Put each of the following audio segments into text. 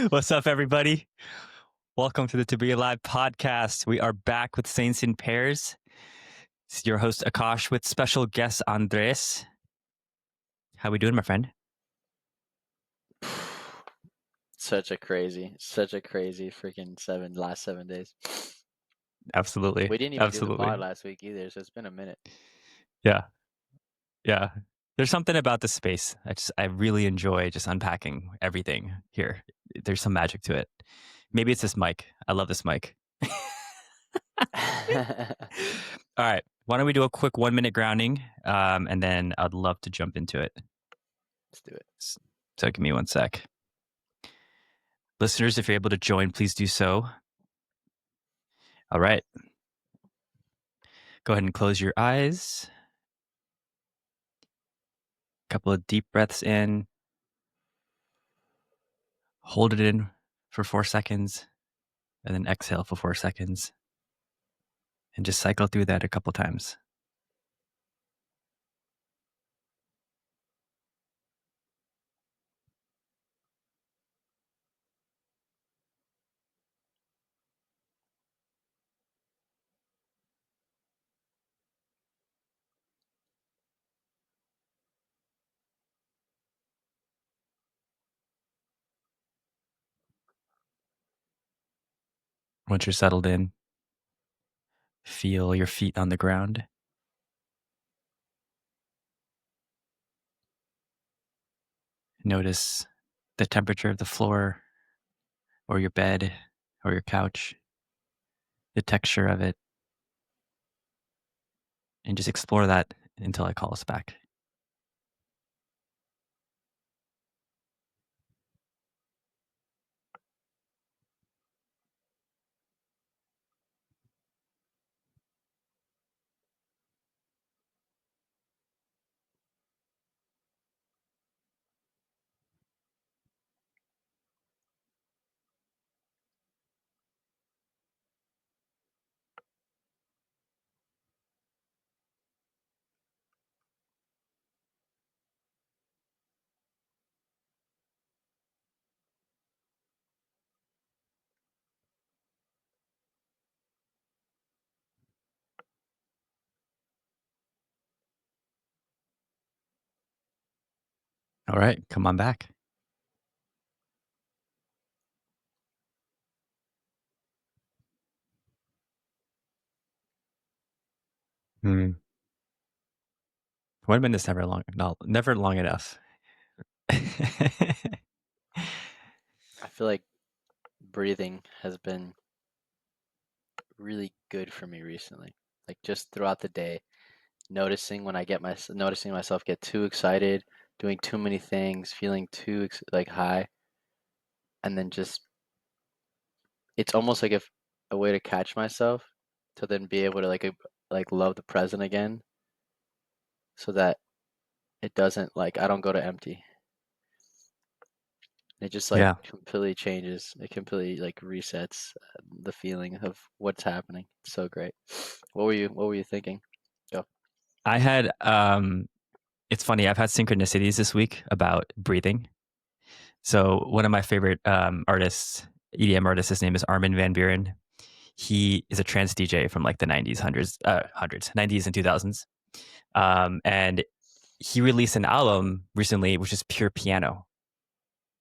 What's up, everybody? Welcome to the To Be Alive podcast. We are back with Saints in Pairs. It's your host Akash with special guest Andres. How we doing, my friend? Such a crazy freaking last 7 days. Absolutely. We didn't even do the Absolutely. pod last week either, so it's been a minute. Yeah. Yeah. There's something about this space. I really enjoy just unpacking everything here. There's some magic to it. Maybe it's this mic. I love this mic. All right. Why don't we do a quick 1-minute grounding? And then I'd love to jump into it. Let's do it. So give me 1 sec. Listeners, if you're able to join, please do so. All right. Go ahead and close your eyes. A couple of deep breaths in. Hold it in for 4 seconds. And then exhale for 4 seconds. And just cycle through that a couple times. Once you're settled in, feel your feet on the ground. Notice the temperature of the floor or your bed or your couch, the texture of it, and just explore that until I call us back. All right, come on back. Hmm. 1 minute's never long. No, never long enough. I feel like breathing has been really good for me recently. Like just throughout the day, noticing myself get too excited, doing too many things, feeling too like high, and then just it's almost like if a way to catch myself to then be able to like love the present again, so that it doesn't like I don't go to empty. It just like Yeah. completely changes. It completely like resets the feeling of what's happening. It's so great. What were you thinking? Go. I had it's funny, I've had synchronicities this week about breathing. So one of my favorite artists, EDM artists, his name is Armin van Buuren. He is a trance DJ from like the 90s, 90s and 2000s. And he released an album recently, which is pure piano,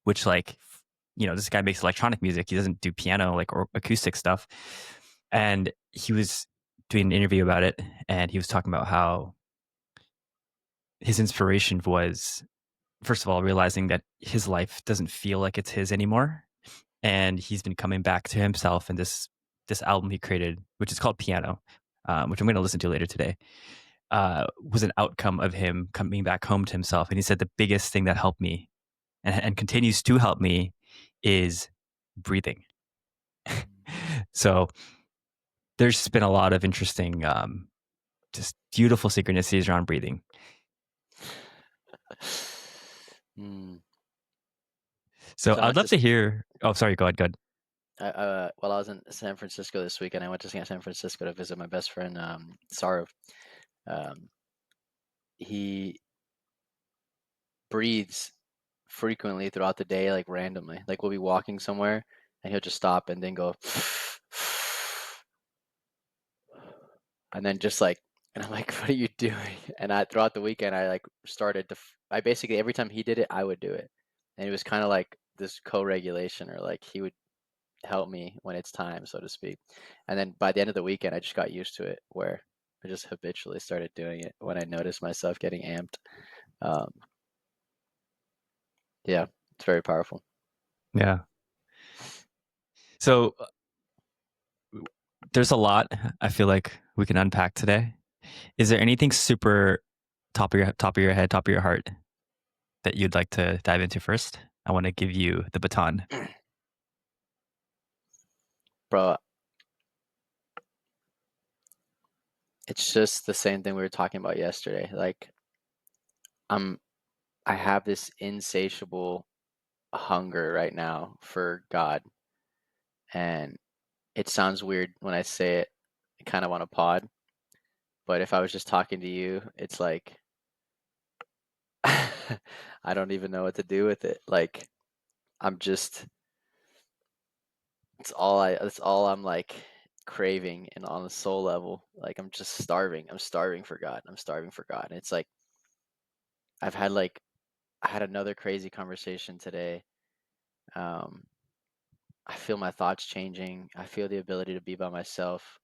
which like, this guy makes electronic music. He doesn't do piano like or acoustic stuff. And he was doing an interview about it. And he was talking about how his inspiration was, first of all, realizing that his life doesn't feel like it's his anymore. And he's been coming back to himself. And this album he created, which is called Piano, which I'm going to listen to later today, was an outcome of him coming back home to himself. And he said the biggest thing that helped me and continues to help me is breathing. So there's been a lot of interesting, just beautiful synchronicities around breathing. Mm. So So I'd not love just to hear. Oh, sorry. Go ahead. Go ahead. while I was in San Francisco this weekend, I went to San Francisco to visit my best friend Sarv. Um, he breathes frequently throughout the day, like randomly. Like we'll be walking somewhere and he'll just stop and then go and then just like, and I'm like, what are you doing? And I throughout the weekend I like started to I basically every time he did it, I would do it. And it was kind of like this co-regulation, or like he would help me when it's time, so to speak. And then by the end of the weekend, I just got used to it, where I just habitually started doing it when I noticed myself getting amped. Um, yeah, it's very powerful. Yeah. So there's a lot I feel like we can unpack today. Is there anything super top of your head, top of your heart that you'd like to dive into first? I want to give you the baton. Bro, it's just the same thing we were talking about yesterday. Like I'm I have this insatiable hunger right now for God. And it sounds weird when I say it kind of on a pod, but if I was just talking to you, it's like I don't even know what to do with it. Like I'm just it's all I'm like craving, and on a soul level. Like I'm just starving. I'm starving for God. I'm starving for God. And it's like I've had like I had another crazy conversation today. Um I feel my thoughts changing. I feel the ability to be by myself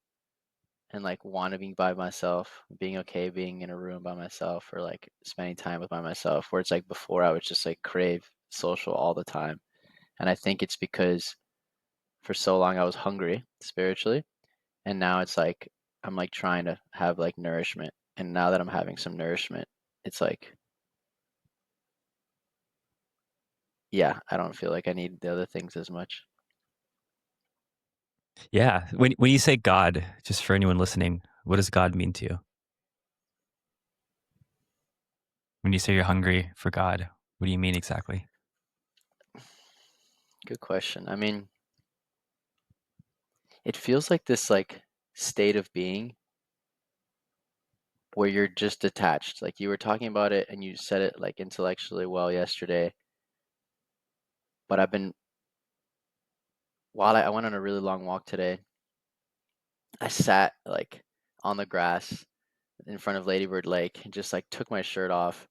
and like want to be by myself, being okay being in a room by myself, or like spending time with by myself. Where it's like before I would just like crave social all the time. And I think it's because for so long I was hungry spiritually, and now it's like I'm like trying to have like nourishment. And now that I'm having some nourishment, it's like, yeah, I don't feel like I need the other things as much. Yeah. When you say God, just for anyone listening, what does God mean to you? When you say you're hungry for God, what do you mean exactly? Good question. I mean, it feels like this like state of being where you're just detached. Like you were talking about it and you said it like intellectually well yesterday, but I went on a really long walk today, I sat like on the grass in front of Ladybird Lake and just like took my shirt off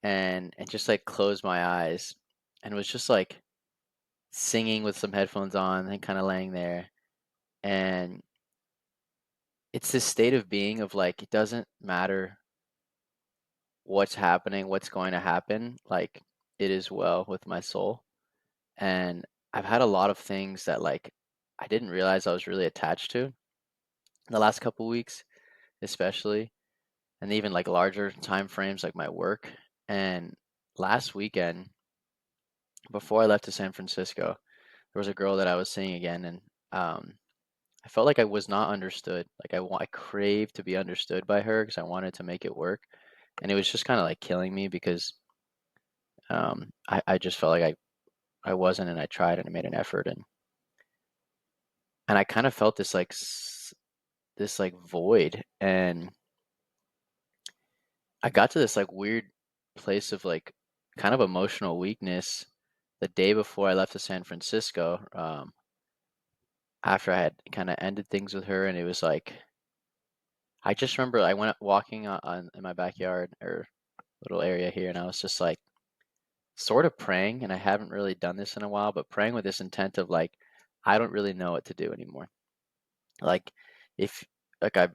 and just like closed my eyes and was just like singing with some headphones on and kind of laying there. And it's this state of being of like it doesn't matter what's happening, what's going to happen, like it is well with my soul. And I've had a lot of things that like I didn't realize I was really attached to in the last couple weeks, especially, and even like larger time frames like my work. And last weekend, before I left to San Francisco, there was a girl that I was seeing again, and um, I felt like I was not understood. Like I craved to be understood by her because I wanted to make it work, and it was just kind of like killing me because I just felt like I wasn't, and I tried and I made an effort, and I kind of felt this like this like void. And I got to this like weird place of like kind of emotional weakness the day before I left to San Francisco. After I had kind of ended things with her, and it was like I just remember I went walking in my backyard or little area here, and I was just like sort of praying, and I haven't really done this in a while, but praying with this intent of like I don't really know what to do anymore. Like if like I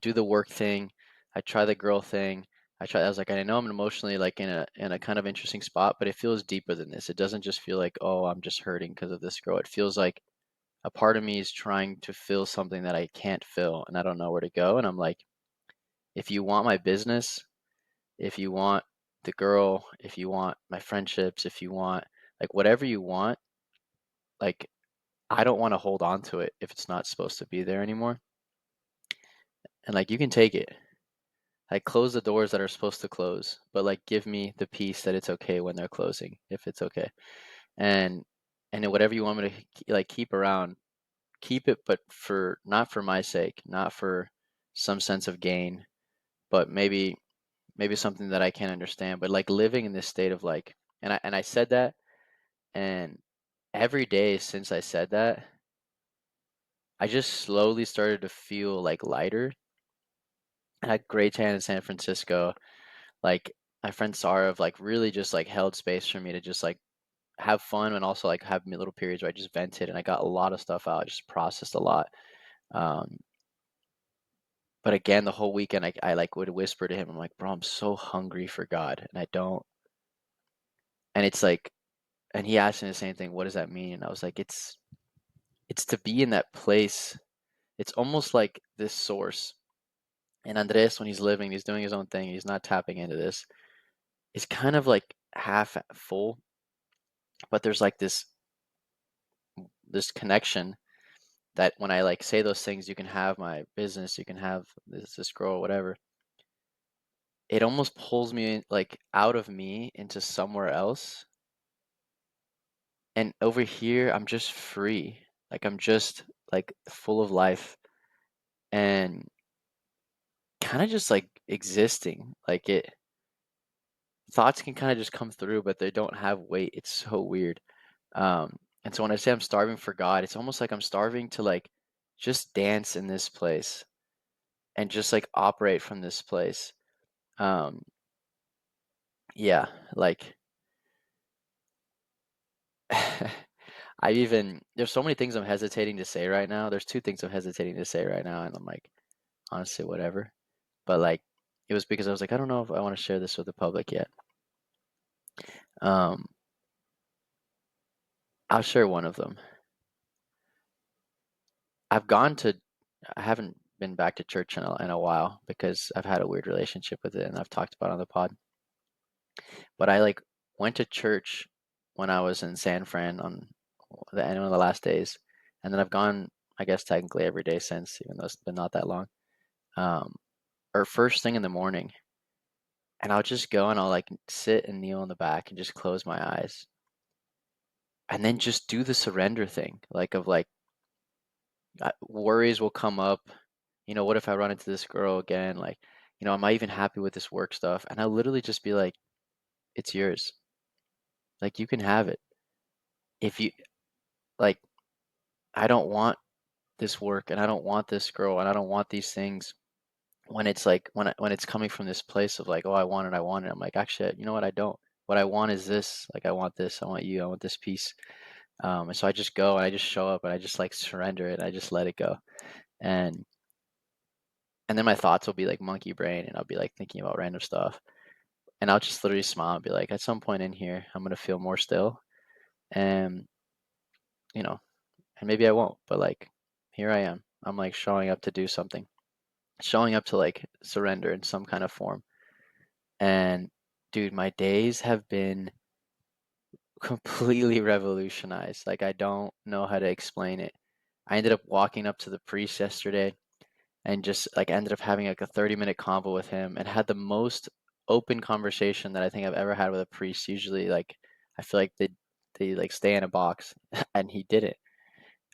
do the work thing, I try the girl thing, I was like I know I'm emotionally like in a kind of interesting spot, but it feels deeper than this. It doesn't just feel like, oh, I'm just hurting because of this girl. It feels like a part of me is trying to fill something that I can't fill, and I don't know where to go. And I'm like, if you want my business, if you want the girl, if you want my friendships, if you want like whatever you want, like I don't want to hold on to it if it's not supposed to be there anymore. And like you can take it. Like close the doors that are supposed to close, but like give me the peace that it's okay when they're closing, if it's okay. And then whatever you want me to like keep around, keep it, but for not for my sake, not for some sense of gain, but maybe something that I can't understand. But like living in this state of like And I said that, and every day since I said that, I just slowly started to feel like lighter. I had great time in San Francisco. Like my friend Sarah have like really just like held space for me to just like have fun and also like have little periods where I just vented and I got a lot of stuff out. I just processed a lot. Um, but again, the whole weekend I like would whisper to him, I'm like, bro, I'm so hungry for God, and I don't. And it's like, and he asked me the same thing. What does that mean? And I was like, it's to be in that place. It's almost like this source. And Andres, when he's living, he's doing his own thing. He's not tapping into this. It's kind of like half full, but there's like this connection that when I like say those things, you can have my business, you can have this girl, whatever. It almost pulls me like out of me into somewhere else. And over here, I'm just free. Like I'm just like full of life and kind of just like existing. Like it thoughts can kind of just come through, but they don't have weight. It's so weird. And so when I say I'm starving for God, it's almost like I'm starving to like just dance in this place and just like operate from this place. Um, yeah, like there's so many things I'm hesitating to say right now. There's two things I'm hesitating to say right now, and I'm like, honestly, whatever. But like, it was because I was like, I don't know if I want to share this with the public yet. Um, I'll share one of them. I've gone to, I haven't been back to church in a while because I've had a weird relationship with it, and I've talked about it on the pod. But I like went to church when I was in San Fran on the end of the last days, and then I've gone, I guess technically every day since, even though it's been not that long. Um, or first thing in the morning, and I'll just go and I'll like sit and kneel in the back and just close my eyes, and then just do the surrender thing, like of like worries will come up. What if I run into this girl again? Like, am I even happy with this work stuff? And I'll literally just be like, it's yours. Like, you can have it. If you, like, I don't want this work and I don't want this girl and I don't want these things when it's like, when it's coming from this place of like, oh, I want it, I want it. I'm like, actually, you know what? I don't. What I want is this. Like, I want this. I want you. I want this piece. And so I just go and I just show up and I just like surrender it. I just let it go. And and then my thoughts will be like monkey brain and I'll be like thinking about random stuff. And I'll just literally smile and be like, at some point in here, I'm gonna feel more still, and you know, and maybe I won't, but like, here I am. I'm like showing up to do something, showing up to like surrender in some kind of form. And dude, my days have been completely revolutionized. Like I don't know how to explain it. I ended up walking up to the priest yesterday and just like ended up having like a 30-minute convo with him and had the most open conversation that I think I've ever had with a priest. Usually like I feel like they like stay in a box and he didn't.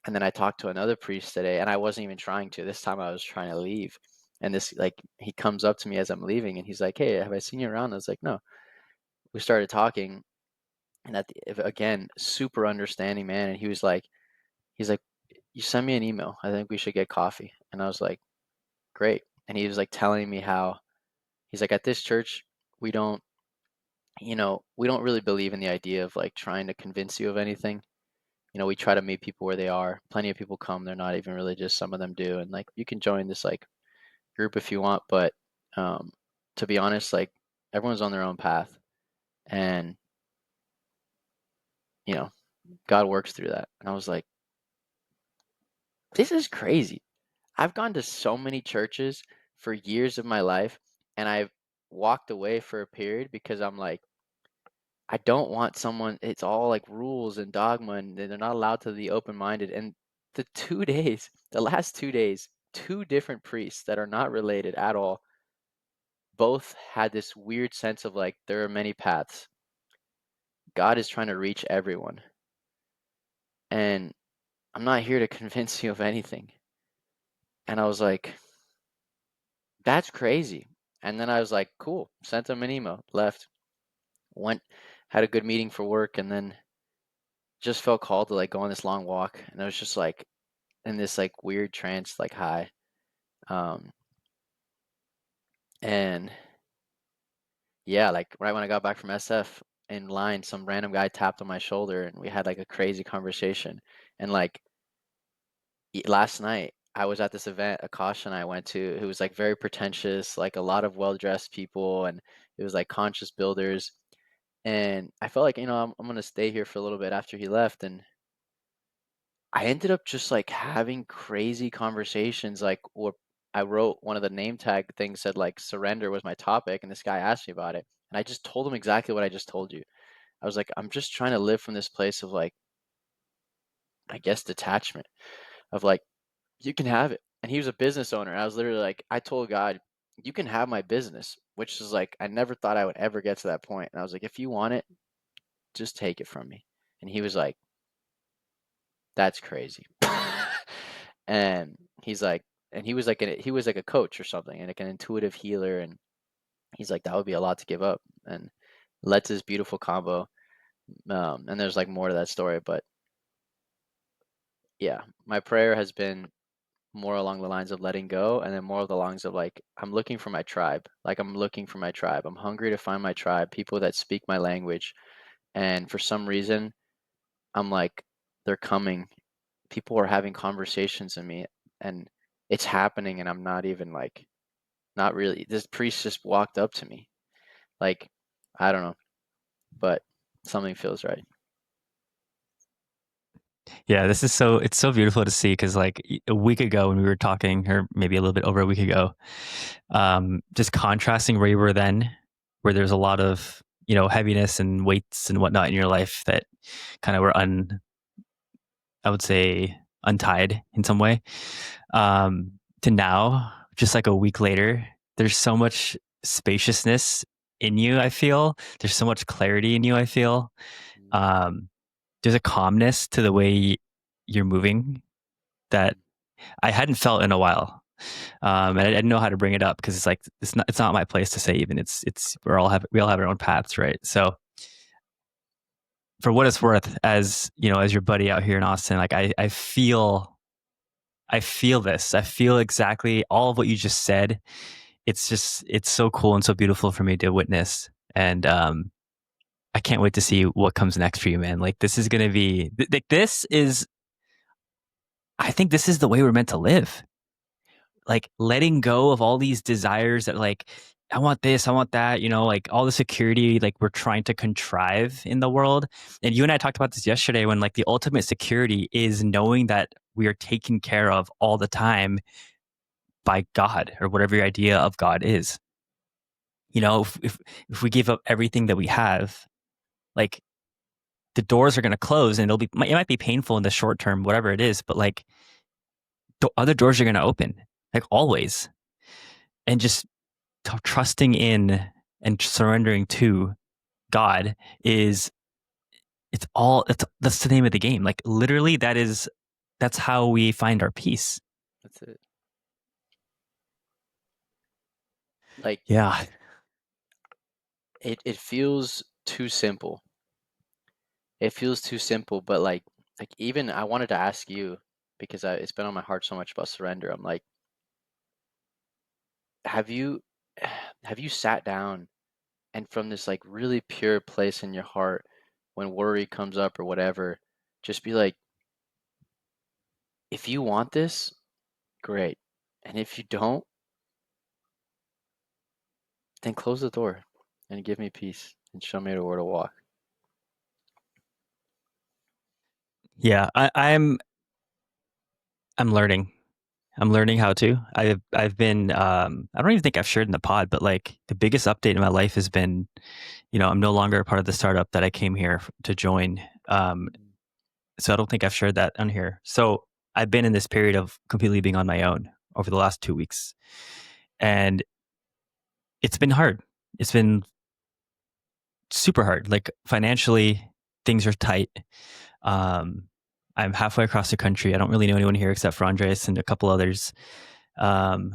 And then I talked to another priest today and I wasn't even trying to. This time I was trying to leave. And this like he comes up to me as I'm leaving and he's like, "Hey, have I seen you around?" I was like, "No." We started talking and again, super understanding man and he's like, "You send me an email. I think we should get coffee." And I was like, "Great." And he was like telling me how he's like, at this church, we don't, we don't really believe in the idea of like trying to convince you of anything. We try to meet people where they are. Plenty of people come, they're not even religious, some of them do. And like you can join this like group if you want, but um to be honest, like everyone's on their own path. And, you know, God works through that. And I was like, this is crazy. I've gone to so many churches for years of my life, and I've walked away for a period because I'm like, I don't want someone, it's all like rules and dogma, and they're not allowed to be open minded. And the last 2 days, two different priests that are not related at all, both had this weird sense of like, there are many paths. God is trying to reach everyone. And I'm not here to convince you of anything. And I was like, that's crazy. And then I was like, cool, sent them an email, left, went. had a good meeting for work, and then just felt called to like go on this long walk, and I was just like in this like weird trance, like high. Um, and yeah, like right when I got back from SF in line, some random guy tapped on my shoulder, and we had like a crazy conversation. And like last night, I was at this event Akash and I went to. It was like very pretentious, like a lot of well-dressed people, and it was like conscious builders. And I felt like, I'm gonna stay here for a little bit after he left, and I ended up just like having crazy conversations. Like, or I wrote one of the name tag things said like surrender was my topic, and this guy asked me about it, and I just told him exactly what I just told you. I was like, I'm just trying to live from this place of like, I guess, detachment of like, you can have it. And he was a business owner. I was literally like, I told God, you can have my business, which is like, I never thought I would ever get to that point. And I was like, if you want it, just take it from me. And he was like, that's crazy. And he's like, and he was like a coach or something, and like an intuitive healer. And he's like, that would be a lot to give up. And let's this beautiful combo. And there's like more to that story, but yeah, my prayer has been more along the lines of letting go, and then more of the lines of like, I'm looking for my tribe. Like, I'm looking for my tribe. I'm hungry to find my tribe, people that speak my language. And for some reason, I'm like, they're coming. People are having conversations in me, and it's happening, and I'm not even like, not really. This priest just walked up to me. Like, I don't know, but something feels right. Yeah, it's so beautiful to see because like a week ago when we were talking, or maybe a little bit over a week ago, just contrasting where you were then, where there's a lot of heaviness and weights and whatnot in your life that kind of were I would say untied in some way, to now, just like a week later, there's so much spaciousness in you. I feel there's so much clarity in you. I feel Mm, um, there's a calmness to the way you're moving that mm, I hadn't felt in a while. And I didn't know how to bring it up because it's like it's not my place to say even it's we all have our own paths, right? So for what it's worth, as as your buddy out here in Austin, like I feel this. I feel exactly all of what you just said. It's so cool and so beautiful for me to witness. And I can't wait to see what comes next for you, man. Like this is gonna be like this is I think this is the way we're meant to live. Like letting go of all these desires that like I want this, I want that, like all the security like we're trying to contrive in the world. And you and I talked about this yesterday when like the ultimate security is knowing that we are taken care of all the time by God or whatever your idea of God is. If we give up everything that we have, like the doors are going to close and it might be painful in the short term, whatever it is, but like the other doors are going to open, like always. And just trusting in and surrendering to God is that's the name of the game. Like literally that's how we find our peace. that's it. Like, Yeah. it feels too simple. It feels too simple, but like even I wanted to ask you because it's been on my heart so much about surrender. I'm like, have you have you sat down and from this like really pure place in your heart, when worry comes up or whatever, just be like, if you want this, great. And if you don't, then close the door and give me peace and show me where to walk. Yeah. I'm learning. I'm learning how to. I've been I don't even think I've shared in the pod, but like the biggest update in my life has been, I'm no longer a part of the startup that I came here to join. Mm, So I don't think I've shared that on here. So I've been in this period of completely being on my own over the last 2 weeks. And it's been hard. It's been super hard. Like financially, things are tight. Um, I'm halfway across the country. I don't really know anyone here except for Andres and a couple others. Um,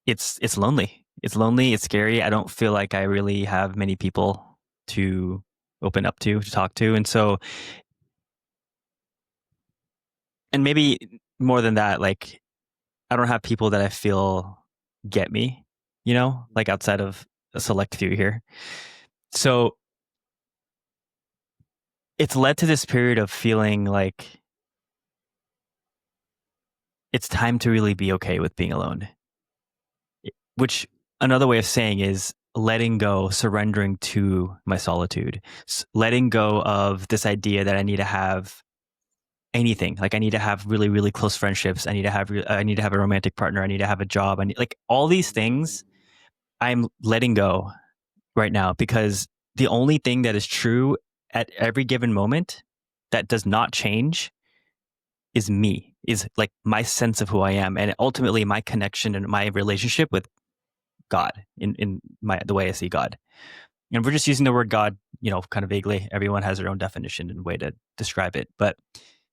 it's lonely. It's lonely. It's scary. I don't feel like I really have many people to open up to talk to. And so, and maybe more than that, like I don't have people that I feel get me, like outside of a select few here. So it's led to this period of feeling like it's time to really be okay with being alone, which another way of saying is letting go, surrendering to my solitude, letting go of this idea that I need to have anything. Like I need to have really, really close friendships. I need to have a romantic partner. I need to have a job. I need like all these things I'm letting go right now because the only thing that is true at every given moment that does not change is me, is like my sense of who I am, and ultimately my connection and my relationship with God in the way I see God. And we're just using the word God, kind of vaguely. Everyone has their own definition and way to describe it, but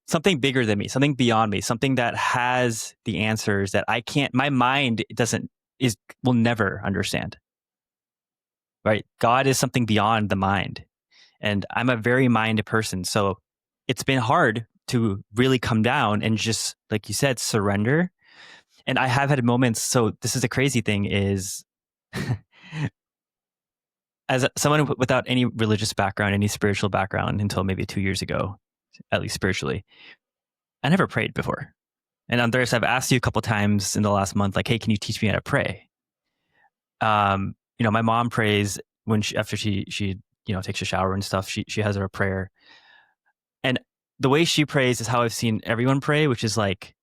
something bigger than me, something beyond me, something that has the answers that I can't. My mind will never understand. Right? God is something beyond the mind, and I'm a very minded person, so it's been hard to really come down and just, like you said, surrender. And I have had moments. So this is the crazy thing is, as someone without any religious background, any spiritual background until maybe 2 years ago, at least spiritually, I never prayed before. And Andres, I've asked you a couple times in the last month, like, hey, can you teach me how to pray? My mom prays after she takes a shower and stuff. She has her prayer, and the way she prays is how I've seen everyone pray, which is like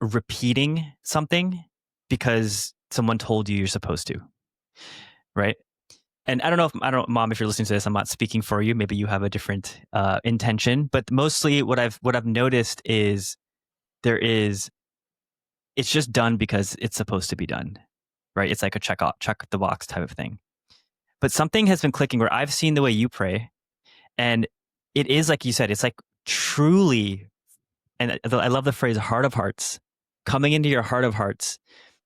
repeating something because someone told you you're supposed to, right? And I don't know, Mom, if you're listening to this, I'm not speaking for you. Maybe you have a different intention, but mostly what I've noticed is it's just done because it's supposed to be done, right? It's like a check the box type of thing. But something has been clicking where I've seen the way you pray, and it is like you said, it's like truly, and I love the phrase heart of hearts, coming into your heart of hearts.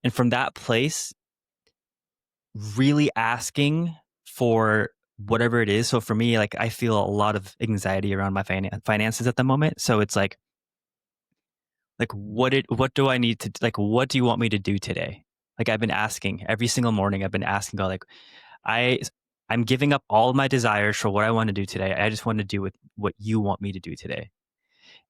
And from that place, really asking for whatever it is. So for me, like I feel a lot of anxiety around my finances at the moment. So it's like what do I need to, like, what do you want me to do today? Like I've been asking every single morning, I've been asking God, like, I'm giving up all of my desires for what I want to do today. I just want to do with what you want me to do today.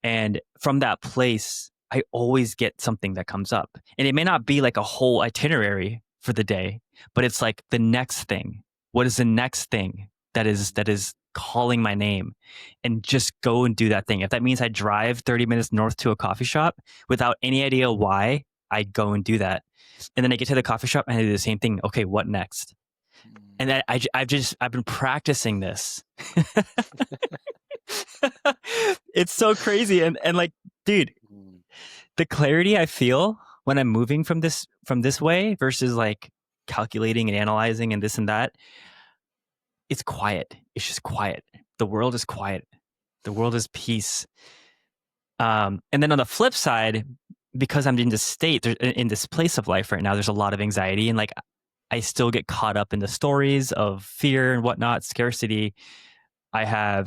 And from that place, I always get something that comes up. And it may not be like a whole itinerary for the day, but it's like the next thing. What is the next thing that is calling my name? And just go and do that thing. If that means I drive 30 minutes north to a coffee shop without any idea why, I go and do that. And then I get to the coffee shop and I do the same thing. Okay, what next? And I've been practicing this. It's so crazy. And like, dude, the clarity I feel when I'm moving from this way versus like calculating and analyzing and this and that, it's quiet. It's just quiet. The world is quiet. The world is peace. And then on the flip side, because I'm in this state, in this place of life right now, there's a lot of anxiety, and like I still get caught up in the stories of fear and whatnot, scarcity. I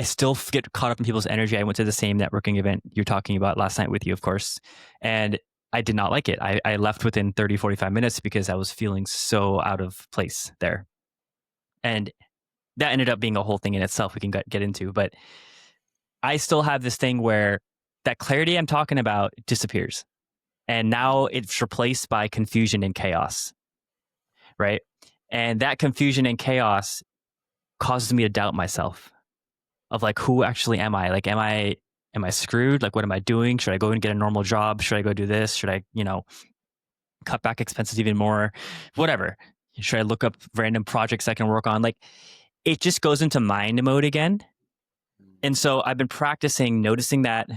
still get caught up in people's energy. I went to the same networking event you're talking about last night with you, of course, and I did not like it. I left within 30, 45 minutes because I was feeling so out of place there. And that ended up being a whole thing in itself we can get into. But I still have this thing where that clarity I'm talking about disappears. And now it's replaced by confusion and chaos, right? And that confusion and chaos causes me to doubt myself of like, who actually am I? Like, am I screwed? Like, what am I doing? Should I go and get a normal job? Should I go do this? Should I, cut back expenses even more? Whatever. Should I look up random projects I can work on? Like, it just goes into mind mode again. And so I've been practicing noticing that,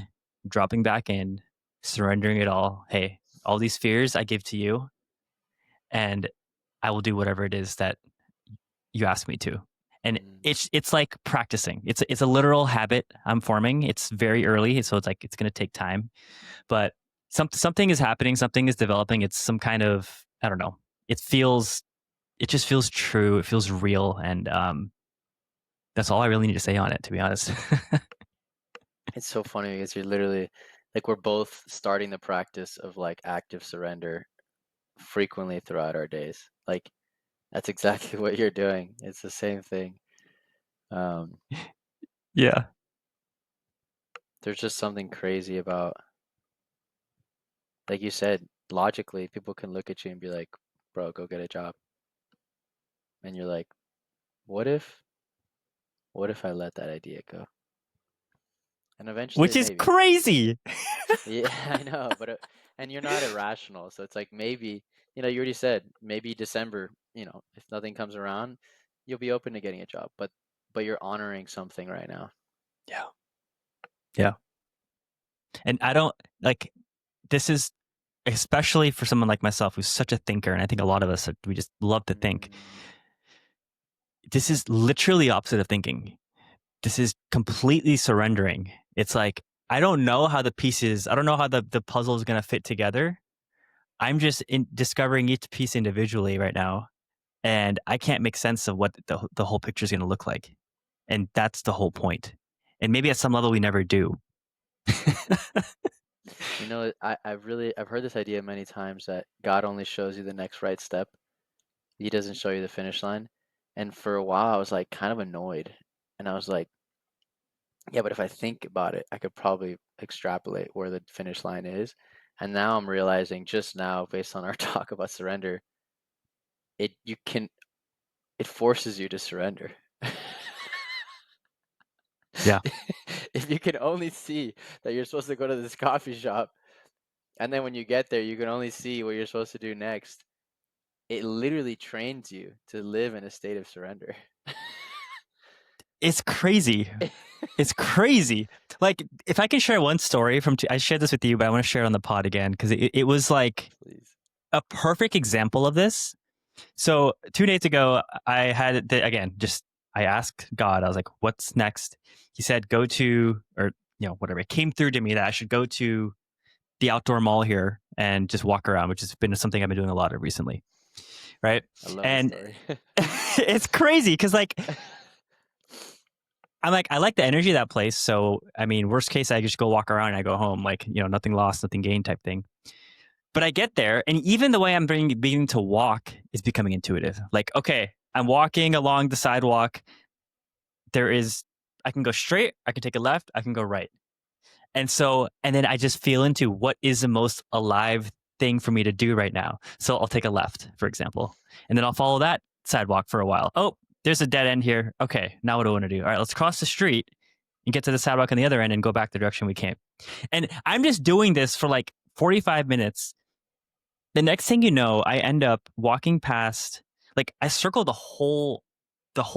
dropping back in, surrendering it all. Hey, all these fears I give to you, and I will do whatever it is that you ask me to. And it's like practicing. It's a literal habit I'm forming. It's very early, so it's like it's going to take time. But something is happening. Something is developing. It's some kind of, I don't know. it just feels true. It feels real, and that's all I really need to say on it, to be honest. It's so funny because you're literally like we're both starting the practice of like active surrender frequently throughout our days. Like that's exactly what you're doing. It's the same thing. Um, Yeah. there's just something crazy about, like you said, logically, people can look at you and be like, "Bro, go get a job," and you're like, "What if? What if I let that idea go?" And eventually, Which is maybe. crazy. Yeah, I know, but and you're not irrational, so it's like maybe, you already said maybe December, if nothing comes around, you'll be open to getting a job, but you're honoring something right now. Yeah. Yeah. And I don't like this is especially for someone like myself who's such a thinker, and I think a lot of us we just love to think. Mm, This is literally opposite of thinking. This is completely surrendering. It's like I don't know how I don't know how the puzzle is going to fit together. I'm just discovering each piece individually right now, and I can't make sense of what the whole picture is going to look like. And that's the whole point. And maybe at some level we never do. I've heard this idea many times that God only shows you the next right step. He doesn't show you the finish line. And for a while, I was like kind of annoyed, and I was like, yeah, but if I think about it, I could probably extrapolate where the finish line is. And now I'm realizing just now, based on our talk about surrender, it you can it forces you to surrender. Yeah. If you can only see that you're supposed to go to this coffee shop, and then when you get there, you can only see what you're supposed to do next, it literally trains you to live in a state of surrender. It's crazy. It's crazy. Like, if I can share one story I shared this with you, but I want to share it on the pod again because it was like Please. a perfect example of this. So 2 days ago, I asked God, I was like, what's next? He said, go to, or, whatever. It came through to me that I should go to the outdoor mall here and just walk around, which has been something I've been doing a lot of recently. Right. I love the And story. it's crazy because, like, I'm like, I like the energy of that place. So, I mean, worst case, I just go walk around and I go home, like, nothing lost, nothing gained type thing. But I get there, and even the way I'm beginning to walk is becoming intuitive. Like, okay, I'm walking along the sidewalk. I can go straight, I can take a left, I can go right. And then I just feel into what is the most alive thing for me to do right now. So I'll take a left, for example, and then I'll follow that sidewalk for a while. Oh, there's a dead end here. Okay, now what do I want to do? All right, let's cross the street and get to the sidewalk on the other end and go back the direction we came. And I'm just doing this for like 45 minutes. The next thing you know, I end up walking past, like I circled the whole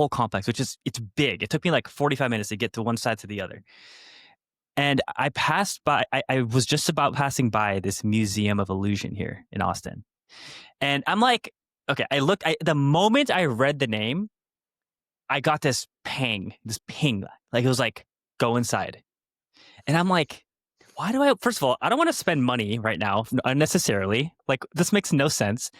complex, it's big. It took me like 45 minutes to get to one side to the other. And I passed by, I was just about passing by this Museum of Illusion here in Austin. And I'm like, okay, the moment I read the name, I got this ping. Like it was like, go inside. And I'm like, first of all, I don't want to spend money right now unnecessarily. Like this makes no sense.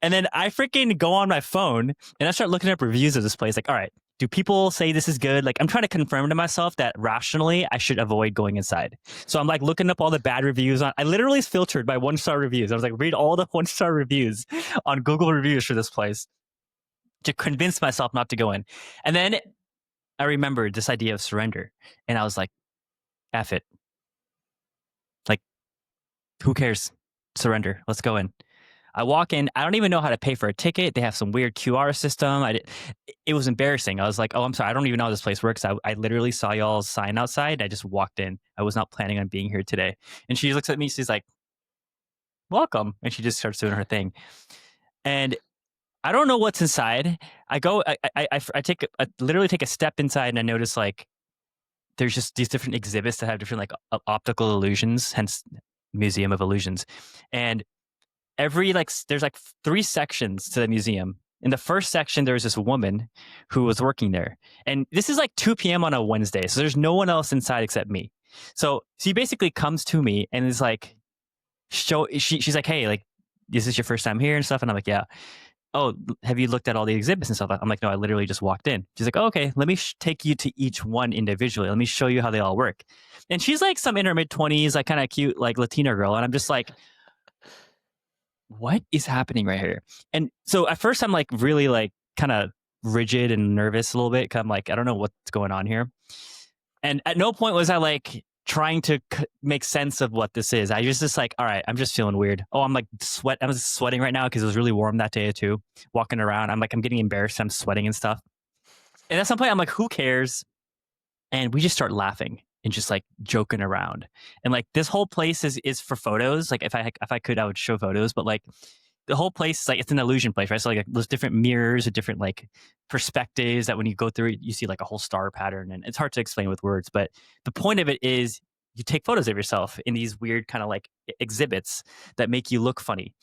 And then I freaking go on my phone and I start looking up reviews of this place. Like, all right, do people say this is good? Like, I'm trying to confirm to myself that rationally I should avoid going inside. So I'm like looking up all the bad reviews. I literally filtered by 1-star reviews. I was like, read all the 1-star reviews on Google reviews for this place to convince myself not to go in. And then I remembered this idea of surrender. And I was like, F it. Like, who cares? Surrender. Let's go in. I walk in. I don't even know how to pay for a ticket. They have some weird QR system. It was embarrassing. I was like, oh, I'm sorry. I don't even know how this place works. I literally saw y'all's sign outside. I just walked in. I was not planning on being here today. And she looks at me. She's like, welcome. And she just starts doing her thing. And I don't know what's inside. I go, I literally take a step inside and I notice like, there's just these different exhibits that have different like optical illusions, hence Museum of Illusions. And there's like 3 sections to the museum. In the first section, there's this woman who was working there. And this is like 2 p.m. on a Wednesday. So there's no one else inside except me. So she basically comes to me and is like, she's like, hey, like, is this your first time here and stuff? And I'm like, yeah. Oh, have you looked at all the exhibits and stuff? I'm like, no, I literally just walked in. She's like, oh, okay, let me take you to each one individually. Let me show you how they all work. And she's like some in her mid-20s, like kind of cute, like Latina girl. And I'm just like, what is happening right here? And so at first I'm like really like kind of rigid and nervous a little bit. Cause I'm like, I don't know what's going on here. And at no point was I like trying to make sense of what this is. I was just like, all right, I'm just feeling weird. Oh, I'm like I'm sweating right now because it was really warm that day too. Walking around, I'm like, I'm getting embarrassed. I'm sweating and stuff. And at some point, I'm like, who cares? And we just start laughing and just like joking around. And like this whole place is for photos. Like if I could, I would show photos. But like the whole place is like it's an illusion place, right? So like there's different mirrors, different like perspectives that when you go through it, you see like a whole star pattern, and it's hard to explain with words. But the point of it is you take photos of yourself in these weird kind of like exhibits that make you look funny.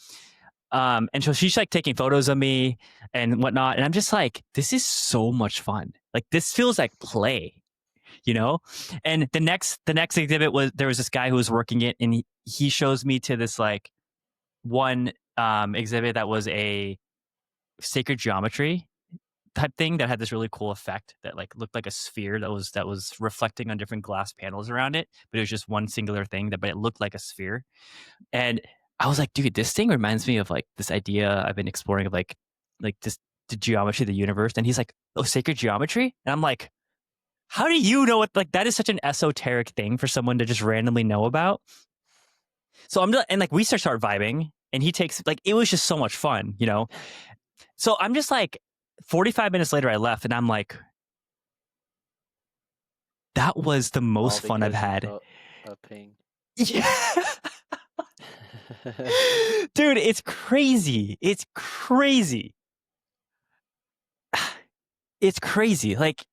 And so she's like taking photos of me and whatnot, and I'm just like, this is so much fun. Like this feels like play, you know. And the next exhibit was there was this guy who was working it, and he shows me to this like one exhibit that was a sacred geometry type thing that had this really cool effect that like looked like a sphere that was reflecting on different glass panels around it, but it was just one singular thing but it looked like a sphere. And I was like, dude, this thing reminds me of like this idea I've been exploring of like this the geometry of the universe. And he's like, oh, sacred geometry. And I'm like, how do you know what, like that is such an esoteric thing for someone to just randomly know about. So I'm just, and like we start vibing, and he takes like it was just so much fun, you know. So I'm just like 45 minutes later I left, and I'm like, that was the All most fun I've because you had. felt a ping. Yeah. Dude, it's crazy. It's crazy. It's crazy. Like,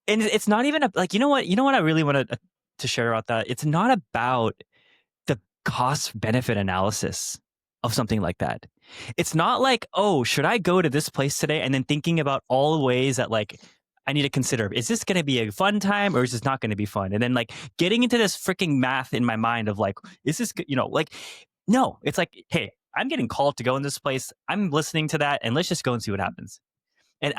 and it's not even like, you know what I really want to share about that. It's not about the cost benefit analysis of something like that. It's not like, oh, should I go to this place today? And then thinking about all the ways that like I need to consider, is this going to be a fun time or is this not going to be fun? And then like getting into this freaking math in my mind of like, is this, like, no, it's like, hey, I'm getting called to go in this place. I'm listening to that, and let's just go and see what happens. And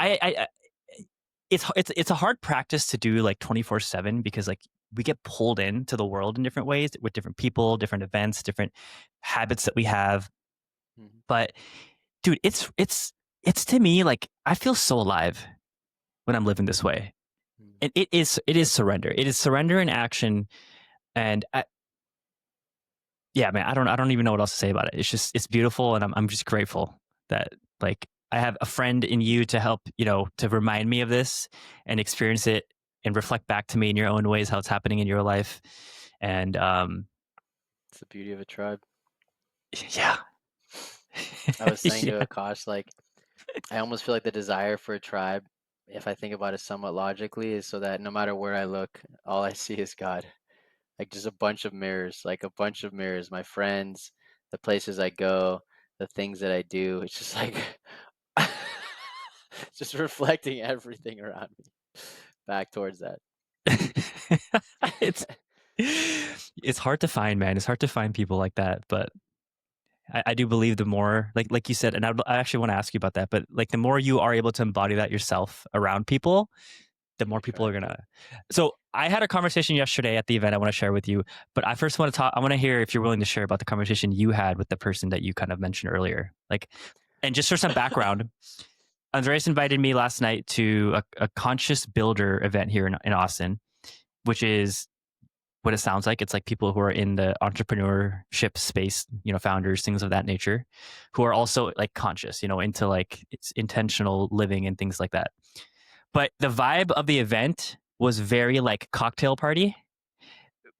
it's a hard practice to do like 24/7 because like we get pulled into the world in different ways with different people, different events, different habits that we have. Mhm. But dude, it's to me like I feel so alive when I'm living this way. Mhm. And it is surrender. It is surrender in action. And yeah, man, I don't even know what else to say about it. It's beautiful, and I'm just grateful that like I have a friend in you to help, to remind me of this and experience it and reflect back to me in your own ways how it's happening in your life. And It's the beauty of a tribe. yeah. I was saying to Yeah. Akash, like, I almost feel like the desire for a tribe, if I think about it somewhat logically, is so that no matter where I look, all I see is God. Like just a bunch of mirrors, like a bunch of mirrors, my friends, the places I go, the things that I do. It's just like just reflecting everything around me back towards that. it's it's hard to find, man. It's hard to find people like that, but I do believe the more like you said, and I actually want to ask you about that, but like the more you are able to embody that yourself around people, the You more people are attract gonna. it. So I had a conversation yesterday at the event I want to share with you, but I first want to talk. I want to hear if you're willing to share about the conversation you had with the person that you kind of mentioned earlier. Like, and just for some background, Andreas invited me last night to a conscious builder event here in Austin, which is what it sounds like. It's like people who are in the entrepreneurship space, founders, things of that nature, who are also like conscious, into like it's intentional living and things like that. But the vibe of the event was very like cocktail party.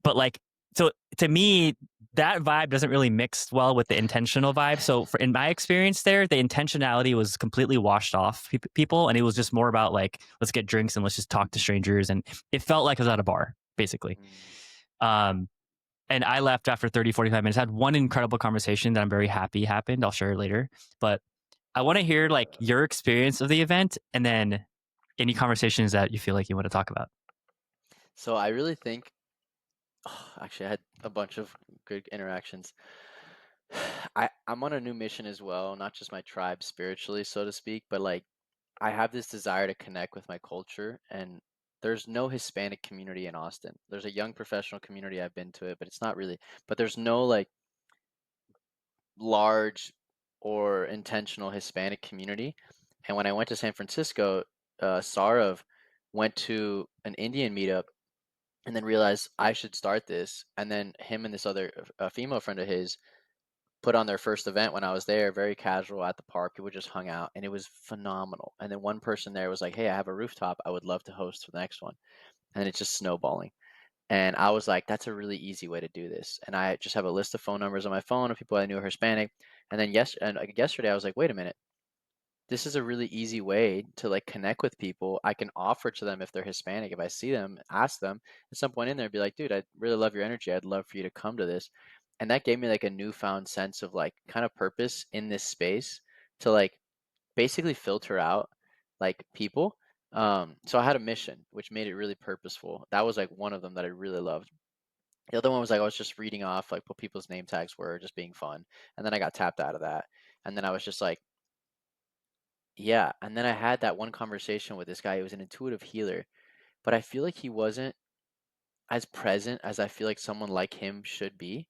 But like, so to me, that vibe doesn't really mix well with the intentional vibe. So in my experience there, the intentionality was completely washed off people. And it was just more about like, let's get drinks and let's just talk to strangers. And it felt like I was at a bar, basically. Mm. Um, and I left after 30, 45 minutes. I had one incredible conversation that I'm very happy happened. I'll share it later. But I want to hear like your experience of the event, and then any conversations that you feel like you want to talk about. So I really think, actually, I had a bunch of good interactions. I'm on a new mission as well, not just my tribe spiritually, so to speak, but like I have this desire to connect with my culture, and there's no Hispanic community in Austin. There's a young professional community, I've been to it, but it's not really, but there's no like large or intentional Hispanic community. And when I went to San Francisco, Sarov went to an Indian meetup and then realized I should start this. And then him and this other female friend of his put on their first event when I was there, very casual at the park. People just hung out and it was phenomenal. And then one person there was like, "Hey, I have a rooftop. I would love to host for the next one." And it's just snowballing. And I was like, that's a really easy way to do this. And I just have a list of phone numbers on my phone of people I knew are Hispanic. And then yesterday I was like, wait a minute, this is a really easy way to like connect with people. I can offer to them if they're Hispanic, if I see them, ask them at some point in there, be like, dude, I really love your energy. I'd love for you to come to this. And that gave me like a newfound sense of like kind of purpose in this space to like basically filter out like people. So I had a mission, which made it really purposeful. That was like one of them that I really loved. The other one was like I was just reading off like what people's name tags were, just being fun. And then I got tapped out of that. And then I was just like, yeah. And then I had that one conversation with this guy who was an intuitive healer, but I feel like he wasn't as present as I feel like someone like him should be.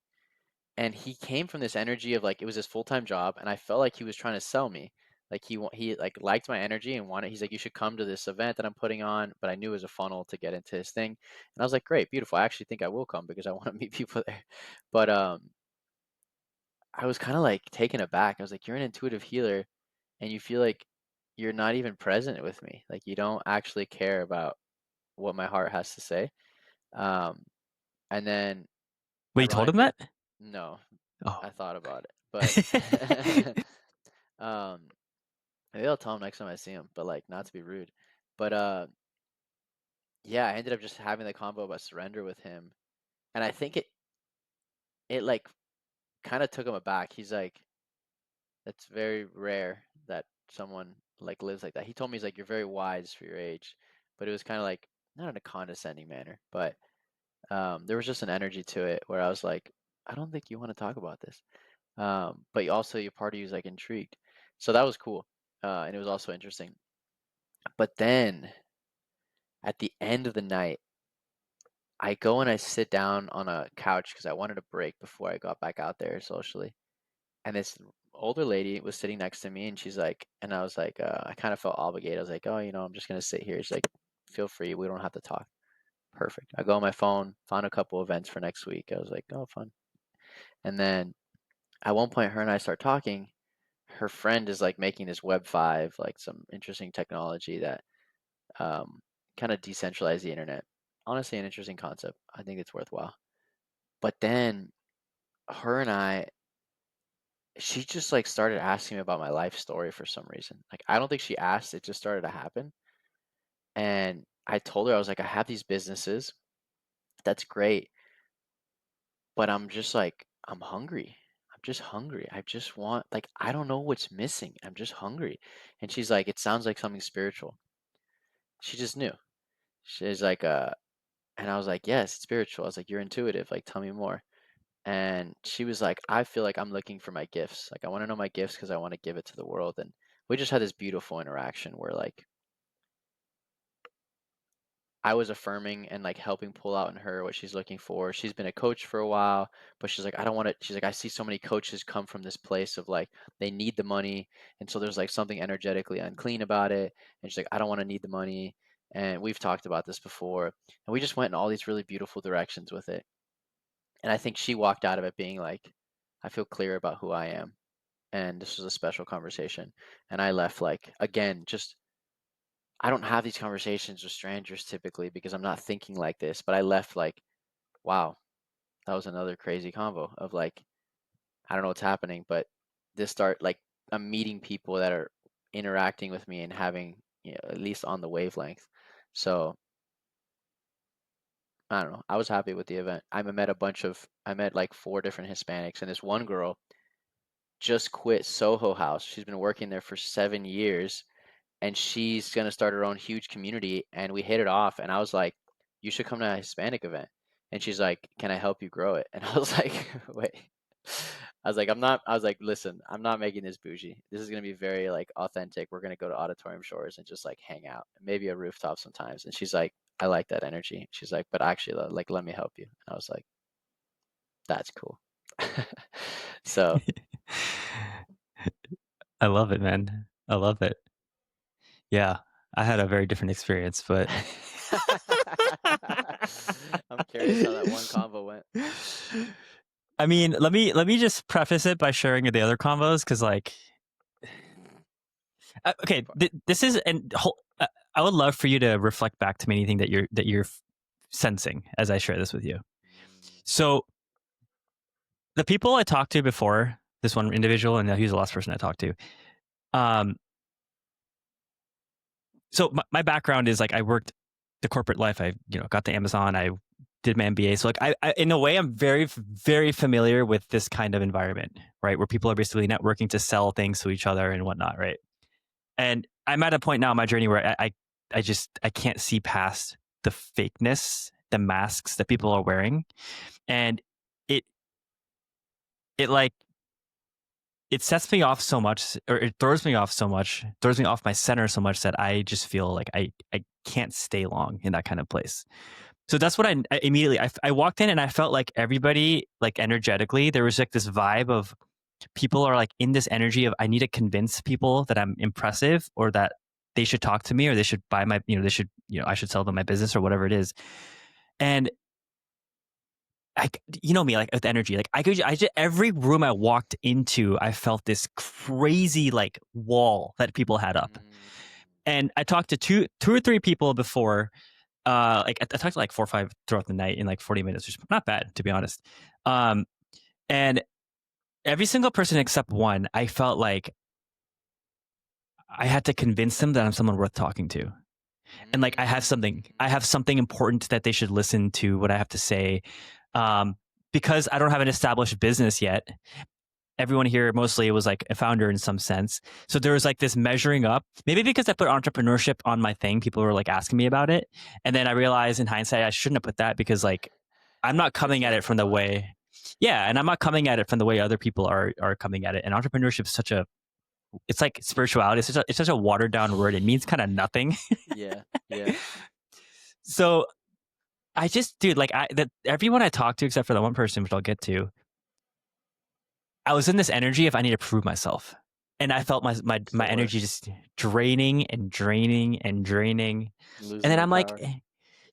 And he came from this energy of like it was his full-time job, and I felt like he was trying to sell me. Like he like liked my energy and wanted. He's like, you should come to this event that I'm putting on, but I knew it was a funnel to get into his thing. And I was like, great, beautiful. I actually think I will come because I want to meet people there. But I was kind of like taken aback. I was like, you're an intuitive healer, and you feel like you're not even present with me. Like you don't actually care about what my heart has to say. Um, and then, Wait, you told him ironically, that? no, Oh. I thought about it, but um, maybe I'll tell him next time I see him. But like, not to be rude, but yeah, I ended up just having the convo about surrender with him, and I think it like kind of took him aback. He's like, it's very rare that someone like lives like that. He told me he's like, you're very wise for your age, but it was kind of like not in a condescending manner, but there was just an energy to it where I was like, I don't think you want to talk about this. But also your party was like intrigued. So that was cool. And it was also interesting. But then at the end of the night, I go and I sit down on a couch because I wanted a break before I got back out there socially. And this older lady was sitting next to me and she's like, and I was like, I kind of felt obligated. I was like, oh, I'm just going to sit here. She's like, feel free. We don't have to talk. Perfect. I go on my phone, found a couple events for next week. I was like, oh, fun. And then at one point, her and I start talking. Her friend is like making this Web 5, like some interesting technology that um, kind of decentralize the internet. Honestly, an interesting concept. I think it's worthwhile. But then her and she just like started asking me about my life story for some reason. Like I don't think she asked, it just started to happen. And I told her, I was like, I have these businesses. That's great. But I'm just like, I'm hungry. I'm just hungry. I just want, like, I don't know what's missing. I'm just hungry. And she's like, it sounds like something spiritual. She just knew. She's like, and I was like, yes, it's spiritual. I was like, you're intuitive. Like, tell me more. And she was like, I feel like I'm looking for my gifts. Like, I want to know my gifts because I want to give it to the world. And we just had this beautiful interaction where, like, I was affirming and like helping pull out in her what she's looking for. She's been a coach for a while, but she's like, I don't want to. She's like, I see so many coaches come from this place of like they need the money, and so there's like something energetically unclean about it. And she's like, I don't want to need the money. And we've talked about this before, and we just went in all these really beautiful directions with it. And I think she walked out of it being like, I feel clear about who I am, and this was a special conversation. And I left like again, just I don't have these conversations with strangers typically because I'm not thinking like this, but I left like, wow, that was another crazy convo of like, I don't know what's happening, but this start like I'm meeting people that are interacting with me and having, at least on the wavelength. So I don't know. I was happy with the event. I met like four different Hispanics, and this one girl just quit Soho House. She's been working there for 7 years, and she's gonna start her own huge community. And we hit it off, and I was like, "You should come to a Hispanic event." And she's like, "Can I help you grow it?" And I was like, "Wait." I was like, listen, I'm not making this bougie. This is gonna be very like authentic. We're gonna go to Auditorium Shores and just like hang out, maybe a rooftop sometimes. And she's like, I like that energy. She's like, but actually, like, let me help you. And I was like, that's cool. So I love it, man. I love it. Yeah, I had a very different experience, but I'm curious how that one convo went. I mean, let me just preface it by sharing the other combos because, like, okay, this is I would love for you to reflect back to me anything that you're sensing as I share this with you. So the people I talked to before this one individual, and he was the last person I talked to. Um, so my background is like I worked the corporate life. I got to Amazon. I did my MBA. So like I in a way I'm very very familiar with this kind of environment, right? Where people are basically networking to sell things to each other and whatnot, right? And I'm at a point now in my journey where I can't see past the fakeness, the masks that people are wearing, and it it like it sets me off so much, or it throws me off so much, throws me off my center so much that I just feel like I can't stay long in that kind of place. So that's what I immediately I walked in and I felt like everybody, like energetically, there was like this vibe of people are like in this energy of I need to convince people that I'm impressive or that they should talk to me or they should buy my, they should, I should sell them my business or whatever it is. And me, like with energy, like I just, every room I walked into, I felt this crazy like wall that people had up. And I talked to two or three people before. Like I talked to like 4 or 5 throughout the night in like 40 minutes, which is not bad to be honest. And every single person except one, I felt like I had to convince them that I'm someone worth talking to. And like I have something important that they should listen to what I have to say. Because I don't have an established business yet. Everyone here mostly was like a founder in some sense. So there was like this measuring up. Maybe because I put entrepreneurship on my thing, people were like asking me about it. And then I realized in hindsight, I shouldn't have put that because like I'm not coming at it from the way. Yeah. And I'm not coming at it from the way other people are coming at it. And entrepreneurship is it's like spirituality. It's such a watered down word. It means kind of nothing. Yeah, yeah. So I just, dude, like everyone I talked to, except for the one person, which I'll get to, I was in this energy of I need to prove myself. And I felt my energy just draining and draining and draining. Losing And then your I'm like, power.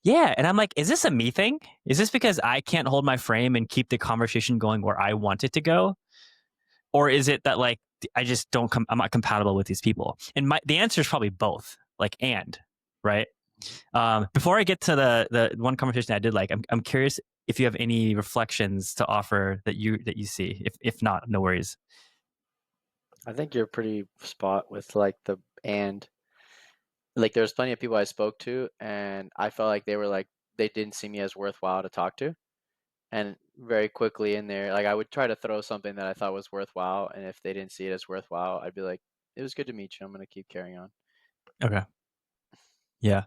yeah. And I'm like, is this a me thing? Is this because I can't hold my frame and keep the conversation going where I want it to go? Or is it that like, I just I'm not compatible with these people? And the answer is probably both, like, right? Before I get to the one conversation I did like, I'm curious if you have any reflections to offer that you see. If not, no worries. I think you're pretty spot with like the and like there's plenty of people I spoke to and I felt like they were like they didn't see me as worthwhile to talk to. And very quickly in there, like I would try to throw something that I thought was worthwhile, and if they didn't see it as worthwhile, I'd be like, "It was good to meet you. I'm gonna keep carrying on." Okay. Yeah.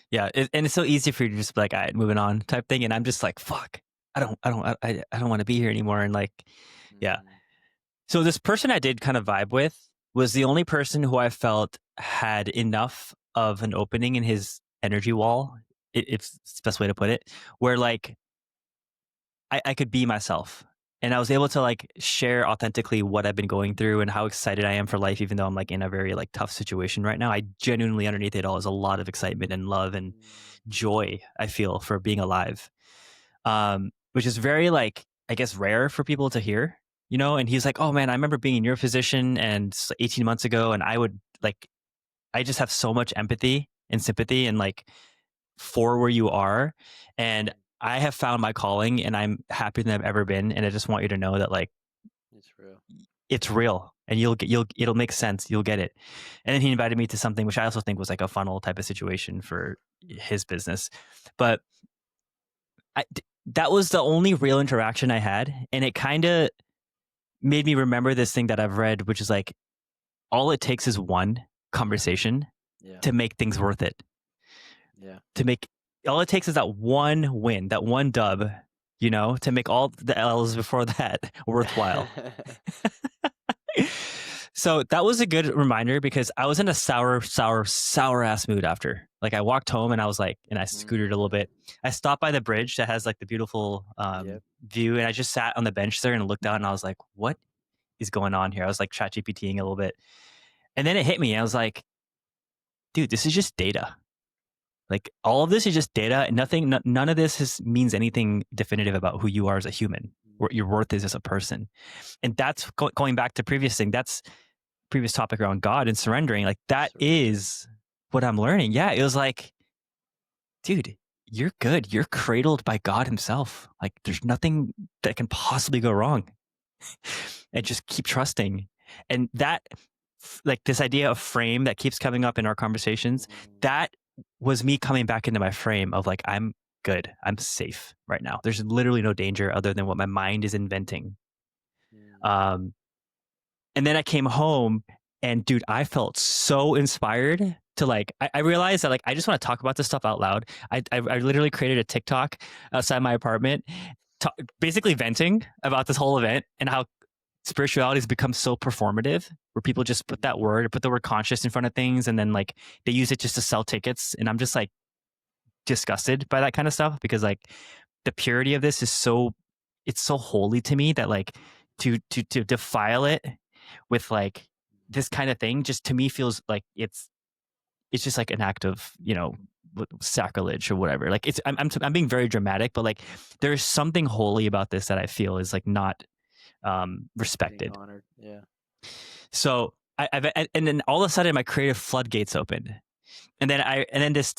Yeah. And it's so easy for you to just be like, all right, moving on type thing. And I'm just like, fuck, I don't want to be here anymore. And like, yeah. So this person I did kind of vibe with was the only person who I felt had enough of an opening in his energy wall. It's the best way to put it, where like I could be myself. And I was able to like share authentically what I've been going through and how excited I am for life, even though I'm like in a very like tough situation right now. I genuinely underneath it all is a lot of excitement and love and joy I feel for being alive. Which is very like, I guess, rare for people to hear, and he's like, oh man, I remember being in your position and 18 months ago. And I just have so much empathy and sympathy and like for where you are. And I have found my calling and I'm happier than I've ever been. And I just want you to know that like, it's real and it'll make sense. You'll get it. And then he invited me to something, which I also think was like a funnel type of situation for his business. But that was the only real interaction I had. And it kind of made me remember this thing that I've read, which is like, all it takes is one conversation to make things worth it. Yeah. All it takes is that one win, that one dub to make all the L's before that worthwhile. So that was a good reminder because I was in a sour ass mood after. Like I walked home and I was like, and I scooted a little Mm, bit. I stopped by the bridge that has like the beautiful yep. view, and I just sat on the bench there and looked out, and I was like, what is going on here? I was like chat GPTing a little bit, and then it hit me. I was like, dude, this is just data. Like all of this is just data, and none of this means anything definitive about who you are as a human, what your worth is as a person. And that's going back to previous thing. That's previous topic around God and surrendering. Like that Surrendering. is what I'm learning. Yeah, it was like, dude, you're good. You're cradled by God Himself. Like there's nothing that can possibly go wrong. And just keep trusting. And that, like this idea of frame that keeps coming up in our conversations, Mm, that was me coming back into my frame of like, I'm good. I'm safe right now. There's literally no danger other than what my mind is inventing. mm, Um, and then I came home and dude, I felt so inspired to like, I realized that like, I just want to talk about this stuff out loud. I literally created a TikTok outside my apartment, basically venting about this whole event and how spirituality has become so performative where people just put the word conscious in front of things and then like they use it just to sell tickets. And I'm just like disgusted by that kind of stuff because like the purity of this is it's so holy to me that like to defile it with like this kind of thing just to me feels like it's just like an act of sacrilege or whatever. Like I'm being very dramatic, but like there's something holy about this that I feel is like not being respected. honored. Yeah. So and then all of a sudden my creative floodgates opened, and then this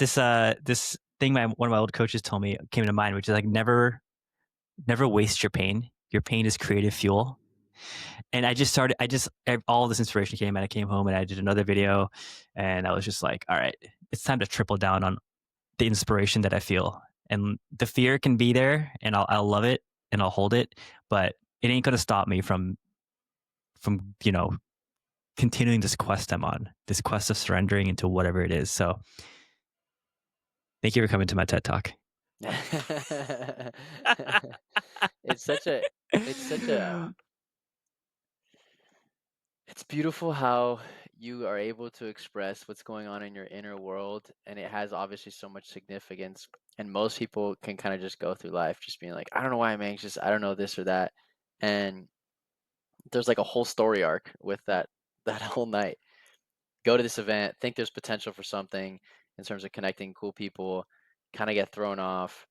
thing one of my old coaches told me came to mind, which is like never waste your pain. Your pain is creative fuel. And all this inspiration came, and I came home and I did another video, and I was just like, all right, it's time to triple down on the inspiration that I feel. And the fear can be there, and I'll love it and I'll hold it, but it ain't gonna stop me from continuing this quest I'm on, this quest of surrendering into whatever it is. So thank you for coming to my TED Talk. it's such a it's such a it's beautiful how you are able to express what's going on in your inner world, and it has obviously so much significance. And most people can kind of just go through life just being like, I don't know why I'm anxious, I don't know this or that. And there's like a whole story arc with that whole night. Go to this event, think there's potential for something in terms of connecting cool people, kind of get thrown off,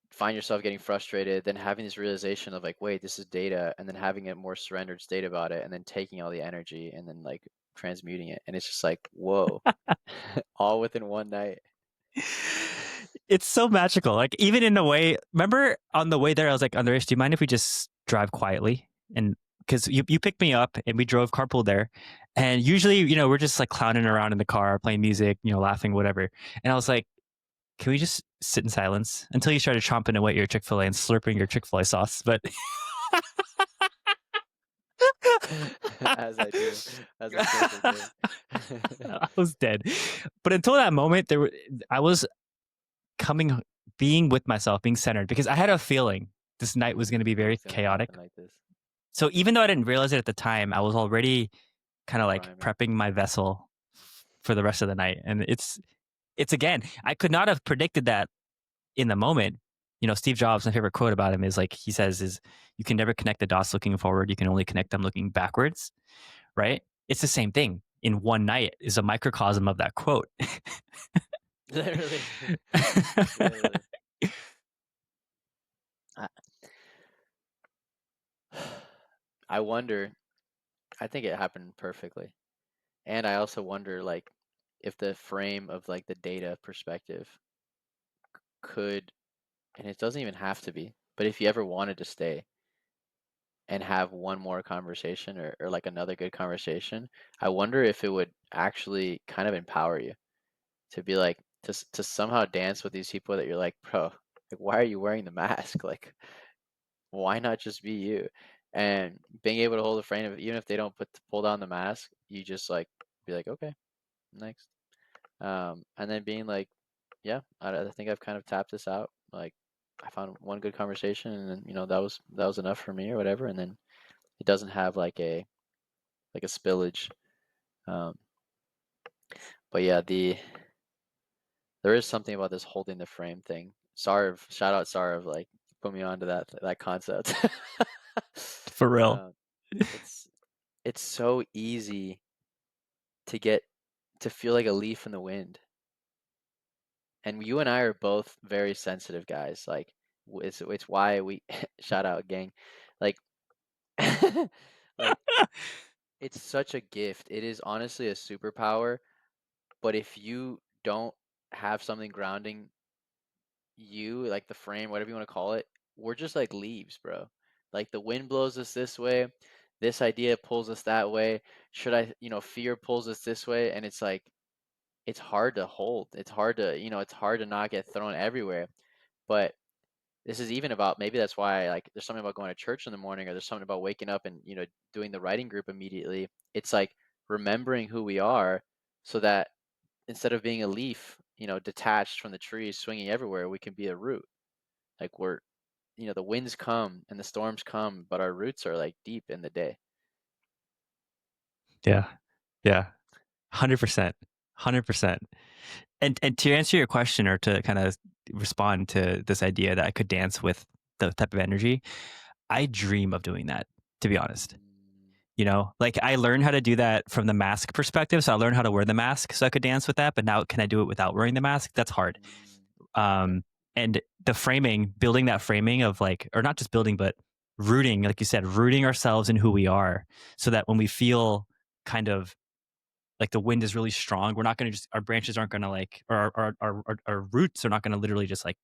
find yourself getting frustrated, then having this realization of like, wait, this is data, and then having a more surrendered state about it, and then taking all the energy and then like transmuting it. And it's just like, whoa, all within one night. It's so magical. Like even in a way, remember on the way there, I was like, Andres, do you mind if we just drive quietly? And because you picked me up and we drove carpool there. And usually, we're just like clowning around in the car, playing music, laughing, whatever. And I was like, can we just sit in silence until you started chomping away at your Chick-fil-A and slurping your Chick-fil-A sauce? But As I do, as I currently do. I was dead. But until that moment, I was coming, being with myself, being centered, because I had a feeling this night was going to be It very was gonna chaotic. happen like this. So even though I didn't realize it at the time, I was already kind of like Priming. prepping my vessel for the rest of the night. And it's again, I could not have predicted that in the moment. Steve Jobs, my favorite quote about him is like, he says is, you can never connect the dots looking forward. You can only connect them looking backwards. Right. It's the same thing. In one night is a microcosm of that quote. Literally. Literally. I, I wonder, I think it happened perfectly. And I also wonder like if the frame of like the data perspective could, and it doesn't even have to be, but if you ever wanted to stay and have one more conversation or like another good conversation, I wonder if it would actually kind of empower you to be like to somehow dance with these people that you're like, bro, like why are you wearing the mask? Like why not just be you? And being able to hold a frame of even if they don't pull down the mask, you just like be like, okay, next. And then being like, yeah, I think I've kind of tapped this out. Like I found one good conversation, and then that was enough for me or whatever. And then it doesn't have like a spillage. Um, but yeah, there is something about this holding the frame thing. Sarv, shout out Sarv, like put me onto that concept. For real. uh, it's it's so easy to get to feel like a leaf in the wind. And you and I are both very sensitive guys. Like it's why we shout out gang. Like like it's such a gift. It is honestly a superpower, but if you don't have something grounding you, like the frame, whatever you want to call it, we're just like leaves, bro. Like the wind blows us this way, this idea pulls us that way. Fear pulls us this way, and it's like it's hard to hold. It's hard to not get thrown everywhere. But this is even about, maybe that's why, like, there's something about going to church in the morning, or there's something about waking up and doing the writing group immediately. It's like remembering who we are, so that instead of being a leaf, detached from the trees swinging everywhere, we can be a root. Like the winds come and the storms come, but our roots are like deep in the day. Yeah. Yeah. 100%. 100%. And to answer your question, or to kind of respond to this idea that I could dance with the type of energy, I dream of doing that, to be honest. Mm, Like I learned how to do that from the mask perspective. So I learned how to wear the mask so I could dance with that. But now, can I do it without wearing the mask? That's hard. okay. Um, and the framing, building that framing of like, or not just building, but rooting, like you said, rooting ourselves in who we are, so that when we feel kind of like the wind is really strong, we're not going to just, our branches aren't going to like, or our roots are not going to literally just like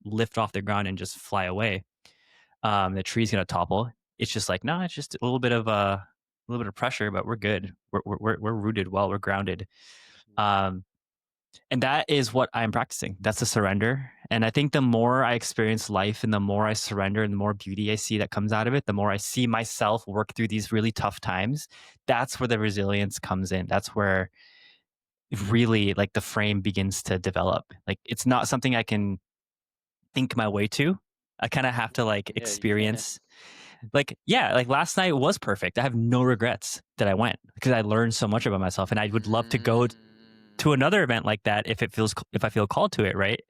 lift off the ground and just fly away. The tree's going to topple. It's just like, no, it's just a little bit of pressure, but we're good. We're rooted well. We're grounded. Um, and that is what I'm practicing. That's the surrender. And I think the more I experience life and the more I surrender and the more beauty I see that comes out of it, the more I see myself work through these really tough times. That's where the resilience comes in. That's where really like the frame begins to develop. Like it's not something I can think my way to. I kind of have to like Yeah, you can. experience. Like, yeah, like last night was perfect. I have no regrets that I went, because I learned so much about myself, and I would love to go Mm, to another event like that if I feel called to it, right?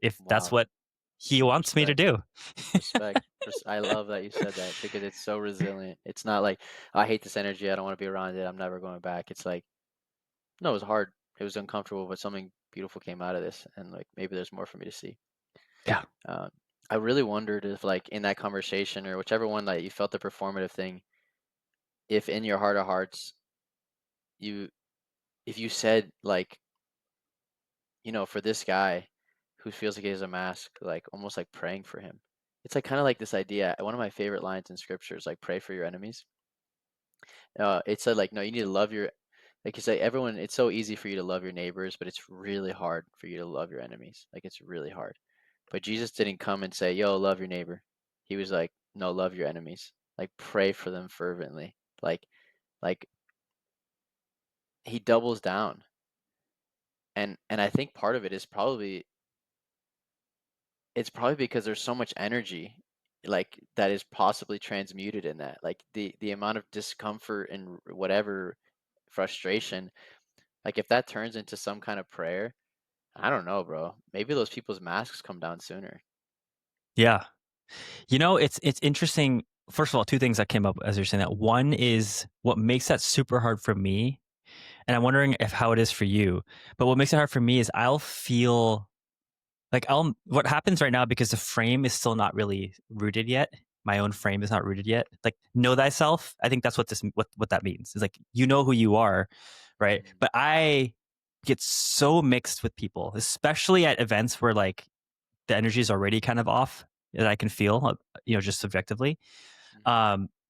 If that's wow. what he wants me to Respect. do. Respect. I love that you said that, because it's so resilient. It's not like, I hate this energy, I don't want to be around it, I'm never going back. It's like, no, it was hard. It was uncomfortable, but something beautiful came out of this, and like maybe there's more for me to see. Yeah. Um, I really wondered if, like, in that conversation, or whichever one that you felt the performative thing, if in your heart of hearts, you if you said, like, for this guy who feels like he has a mask, like almost like praying for him. It's like kind of like this idea. One of my favorite lines in scripture is like, pray for your enemies. It said, like, no, you need to love your, like you say, everyone. It's so easy for you to love your neighbors, but it's really hard for you to love your enemies. Like, it's really hard. But Jesus didn't come and say, yo, love your neighbor. He was like, no, love your enemies. Like, pray for them fervently. Like he doubles down. And I think part of it is probably, it's probably because there's so much energy, like, that is possibly transmuted in that. Like the amount of discomfort and whatever frustration, like if that turns into some kind of prayer, I don't know, bro. Maybe those people's masks come down sooner. Yeah. It's interesting. First of all, two things that came up as you're saying that. One is what makes that super hard for me, and I'm wondering if how it is for you. But what makes it hard for me is I'll feel like what happens right now, because the frame is still not really rooted yet. My own frame is not rooted yet. Like, know thyself. I think that's what that means. It's like, who you are, right? Mm, But I get so mixed with people, especially at events where like the energy is already kind of off, that I can feel, just subjectively. mhm,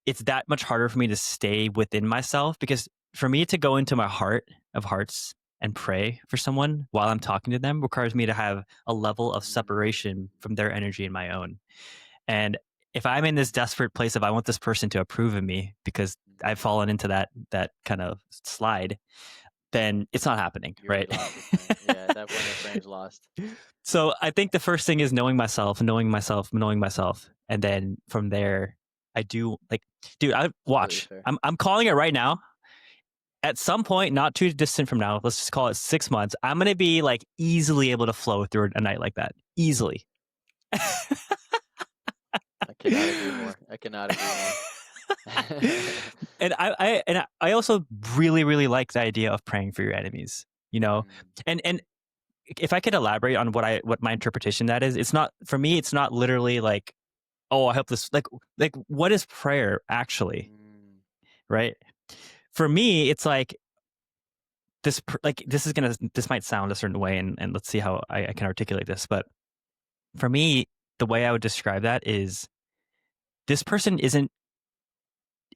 It's that much harder for me to stay within myself, because for me to go into my heart of hearts and pray for someone while I'm talking to them requires me to have a level of separation mm, from their energy and my own. And if I'm in this desperate place of I want this person to approve of me because I've mhm, fallen into that kind of slide, then it's not happening, You already right? lost the frame. Yeah, at that point the frame's lost. So I think the first thing is knowing myself, knowing myself, knowing myself, and then from there, I do like, dude. I Completely watch. fair. I'm calling it right now. At some point, not too distant from now, let's just call it 6 months. I'm gonna be like easily able to flow through a night like that, easily. I cannot agree more. I cannot agree more. And I also really like the idea of praying for your enemies. You know, Mm, and if I could elaborate on what my interpretation that is, it's not for me. It's not literally like, oh, I hope this like what is prayer actually, mm, right? For me, it's like like this might sound a certain way, and let's see how I can articulate this. But for me, the way I would describe that is this person isn't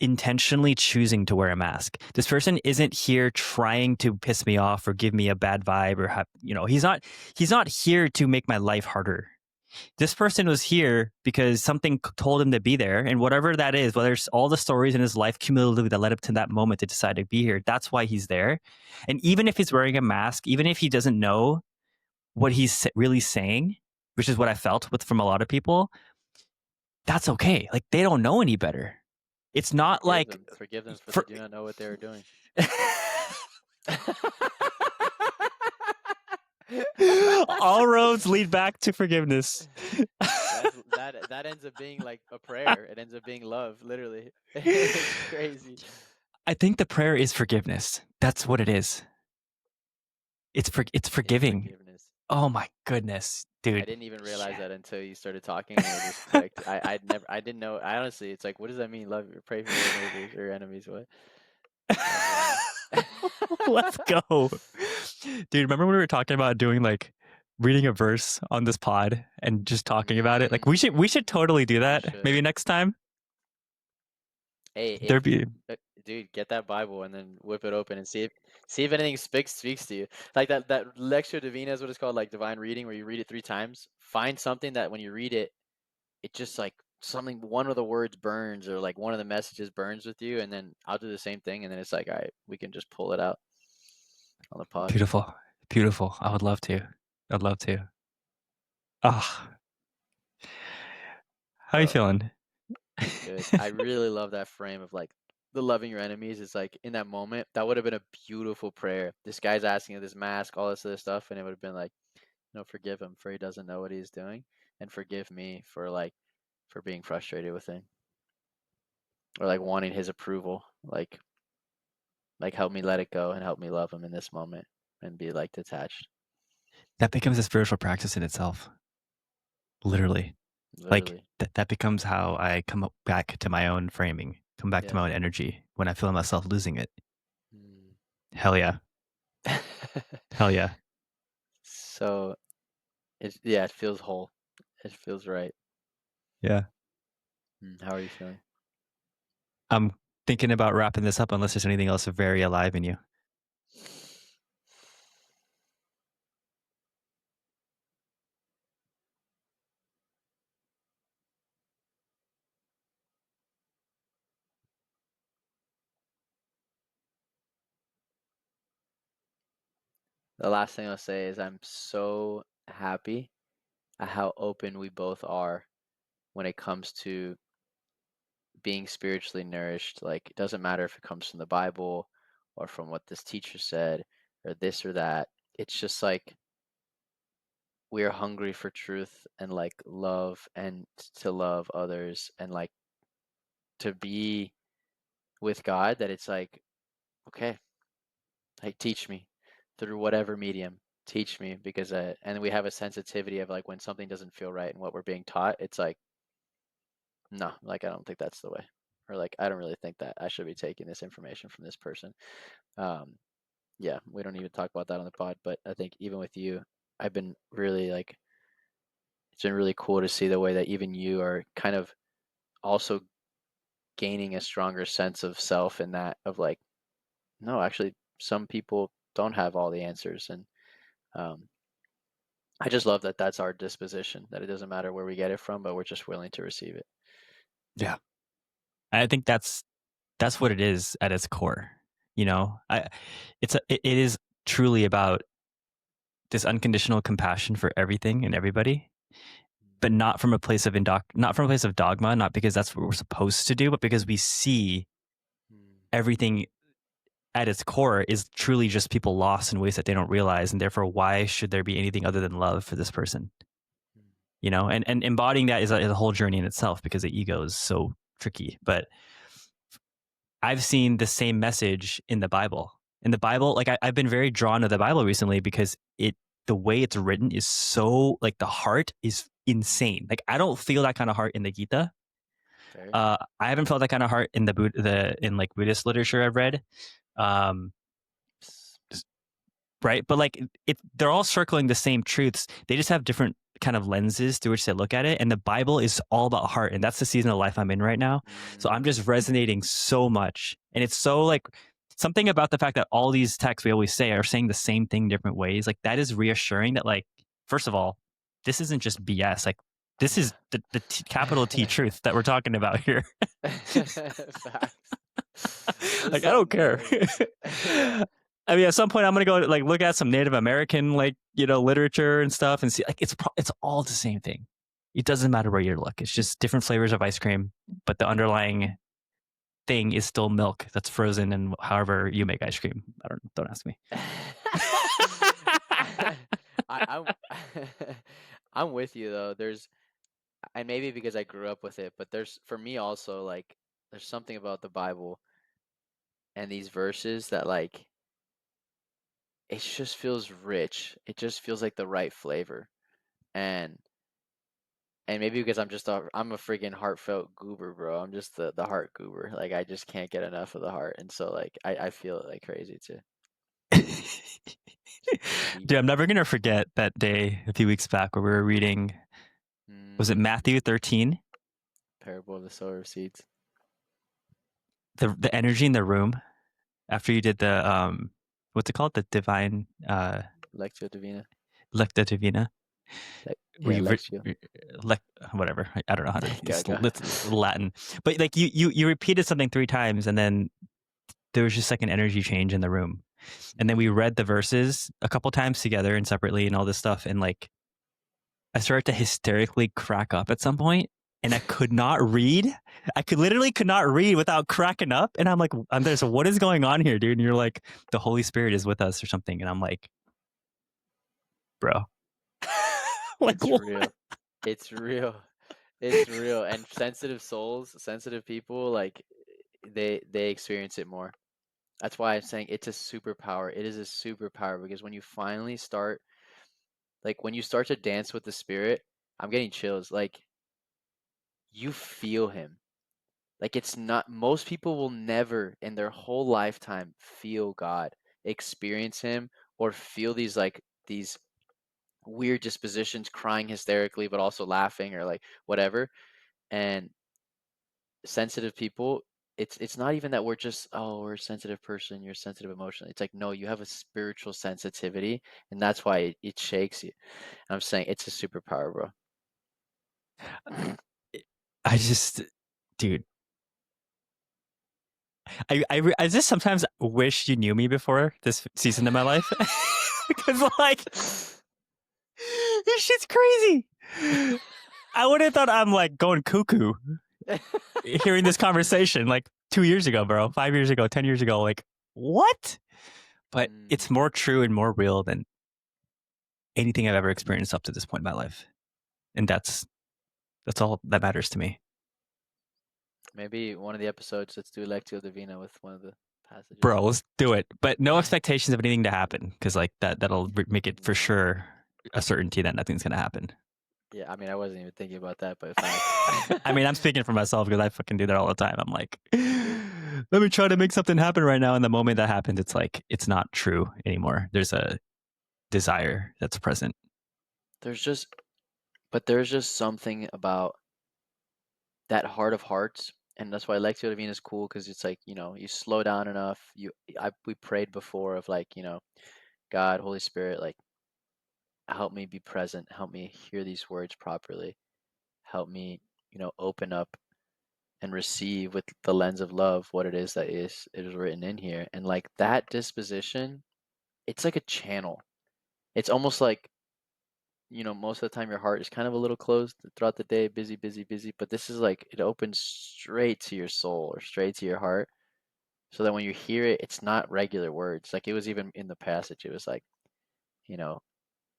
intentionally choosing to wear a mask. This person isn't here trying to piss me off or give me a bad vibe or have, he's not here to make my life harder. This person was here because something told him to be there, and whatever that is, whether it's all the stories in his life cumulatively that led up to that moment to decide to be here, that's why he's there. And even if he's wearing a mask, even if he doesn't know what he's really saying, which is what I felt with from a lot of people, that's okay. Like they don't know any better. It's not forgive like them. Forgive them for they for do not know what they are doing. all roads lead back to forgiveness. That ends up being like a prayer. It ends up being love, literally. It's crazy. I think the prayer is forgiveness. That's what it is. It's It's forgiving. forgiveness. Oh my goodness, I dude. didn't even realize Yeah. that until you started talking and it just clicked. I didn't know. I honestly, it's like, what does that mean? Love, pray for your neighbors or enemies. What? That's wild. Let's go. Dude, remember when we were talking about doing like reading a verse on this pod and just talking about it? Like we should totally do We that. should. Maybe next time. Hey, There'd be dude, get that Bible and then whip it open and see if anything speaks to you. Like that Lectio Divina is what it's called, like divine reading, where you read it 3 times. Find something that when you read it, it just like something, one of the words burns or like one of the messages burns with you, and then I'll do the same thing, and then it's like, all right, we can just pull it out on the pod. beautiful. Beautiful. I would love to. I'd love to. Ah, how are you Bro, feeling? good. I really love that frame of like the loving your enemies. It's like in that moment, that would have been a beautiful prayer. This guy's asking of this mask, all this other stuff, and it would have been like, forgive him for he doesn't know what he's doing, and forgive me for being frustrated with him or like wanting his approval. Like help me let it go and help me love him in this moment and be like detached. That becomes a spiritual practice in itself. Literally. Like Literally. that becomes how I come back to my own framing, come back to Yeah. my own energy when I feel myself losing it. Mm. Hell yeah. Hell yeah. So it feels whole. It feels right. Yeah. How are you feeling? I'm thinking about wrapping this up unless there's anything else very alive in you. The last thing I'll say is I'm so happy at how open we both are when it comes to being spiritually nourished. Like, it doesn't matter if it comes from the Bible or from what this teacher said or this or that. It's just like we are hungry for truth and like love and to love others and like to be with God, that it's like, okay, like teach me through whatever medium. Teach me because and we have a sensitivity of like when something doesn't feel right and what we're being taught, it's like, no, like I don't think that's the way. Or like I don't really think that I should be taking this information from this person. Um, yeah, we don't even talk about that on the pod, but I think even with you, I've been really like, it's been really cool to see the way that even you are kind of also gaining a stronger sense of self in that of like, no, actually, some people don't have all the answers, and um, I just love that that's our disposition. That it doesn't matter where we get it from, but we're just willing to receive it. Yeah. I think that's what it is at its core. You know, it is truly about this unconditional compassion for everything and everybody, but not from a place of not from a place of dogma, not because that's what we're supposed to do, but because we see Mm, everything at its core is truly just people lost in ways that they don't realize, and therefore, why should there be anything other than love for this person? mm, You know, and embodying that is a whole journey in itself because the ego is so tricky. But I've seen the same message in the Bible. In the Bible, like I've been very drawn to the Bible recently because the way it's written is so like the heart is mm. insane. Like I don't feel that kind of heart in the Gita. Fair. I haven't felt that kind of heart in the in like Buddhist literature I've read. Um, Ps- right, but like they're all circling the same truths. They just have different kind of lenses through which they look at it, and the Bible is all about heart, and that's the season of life I'm in right now. So I'm just mm, resonating so much, and it's so like something about the fact that all these texts we always say are saying the same thing different ways. Like that is reassuring that, like, first of all, this isn't just BS. Like this is the capital T truth that we're talking about here. Facts. This Like is I don't care. amazing. Yeah. I mean, at some point, I'm gonna go like look at some Native American like literature and stuff and see like it's all the same thing. It doesn't matter where you look. It's just different flavors of ice cream, but the underlying thing is still milk that's frozen and however you make ice cream. Don't ask me. I'm I'm with you though. And maybe because I grew up with it, but there's for me also like there's something about the Bible and these verses that like it just feels rich. It just feels like the right flavor. And and maybe because I'm a freaking heartfelt goober, bro. I'm just the heart goober. Like I just can't get enough of the heart. And so like I feel it like crazy too. Deep. Dude, I'm never gonna forget that day a few weeks back where we were reading. Was it Mm, Matthew 13? Parable of the sower of seeds. The energy in the room after you did the what's it called, the divine Lectio Divina. lecta divina, where Yeah, you Lectio. lec whatever, I don't know how to Go, it's, go. it's Latin, but like you repeated something three times and then there was just like an energy change in the room, and then we Mm. read the verses a couple times together and separately and all this stuff, and like I started to hysterically crack up at some point, and I could not read. I could not read without cracking up. And I'm like, I'm there. So what is going on here, dude? And you're like, the Holy Spirit is with us or something. And I'm like, bro, like It's what? real. It's real. It's real. And sensitive souls, sensitive people, like they experience it more. That's why I'm saying it's a superpower. It is a superpower because when you finally start, like when you start to dance with the spirit, I'm getting chills. Like you feel him. Like it's not, most people will never in their whole lifetime feel God, experience him, or feel these weird dispositions, crying hysterically, but also laughing or like whatever. And sensitive people, it's not even that we're just, oh, we're a sensitive person, you're sensitive emotionally. It's like, no, you have a spiritual sensitivity, and that's why it shakes you. And I'm saying it's a superpower, bro. I just, dude, I just sometimes wish you knew me before this season of my life because like this shit's crazy. I would have thought I'm like going cuckoo hearing this conversation like 2 years ago, bro, 5 years ago, 10 years ago. Like what? But it's Mm, more true and more real than anything I've ever experienced up to this point in my life, and that's all that matters to me, maybe one of the episodes, let's do Lectio Divina with one of the passages. bro. Let's do it, but no expectations of anything to happen because like that'll make it for Mm, sure a certainty that nothing's gonna happen. yeah, I mean, I wasn't even thinking about that, but facts. I mean, I'm speaking for myself because I fucking do that all the time. I'm like, True. let me try to make something happen right now. And the moment that happens, it's like, it's not true anymore. There's a desire that's present. There's just, but there's just something about that heart of hearts, and that's why Lectio Divina is cool because it's like, you slow down enough. We prayed before of like, God, Holy Spirit, like help me be present, help me hear these words properly, help me, open up and receive with the lens of love what it is that is written in here. And like that disposition, it's like a channel. It's almost like, most of the time your heart is kind of a little closed throughout the day, busy, busy, busy. But this is like it opens straight to your soul or straight to your heart, so that when you hear it, it's not regular words. Like it was even in the passage, it was like, you know,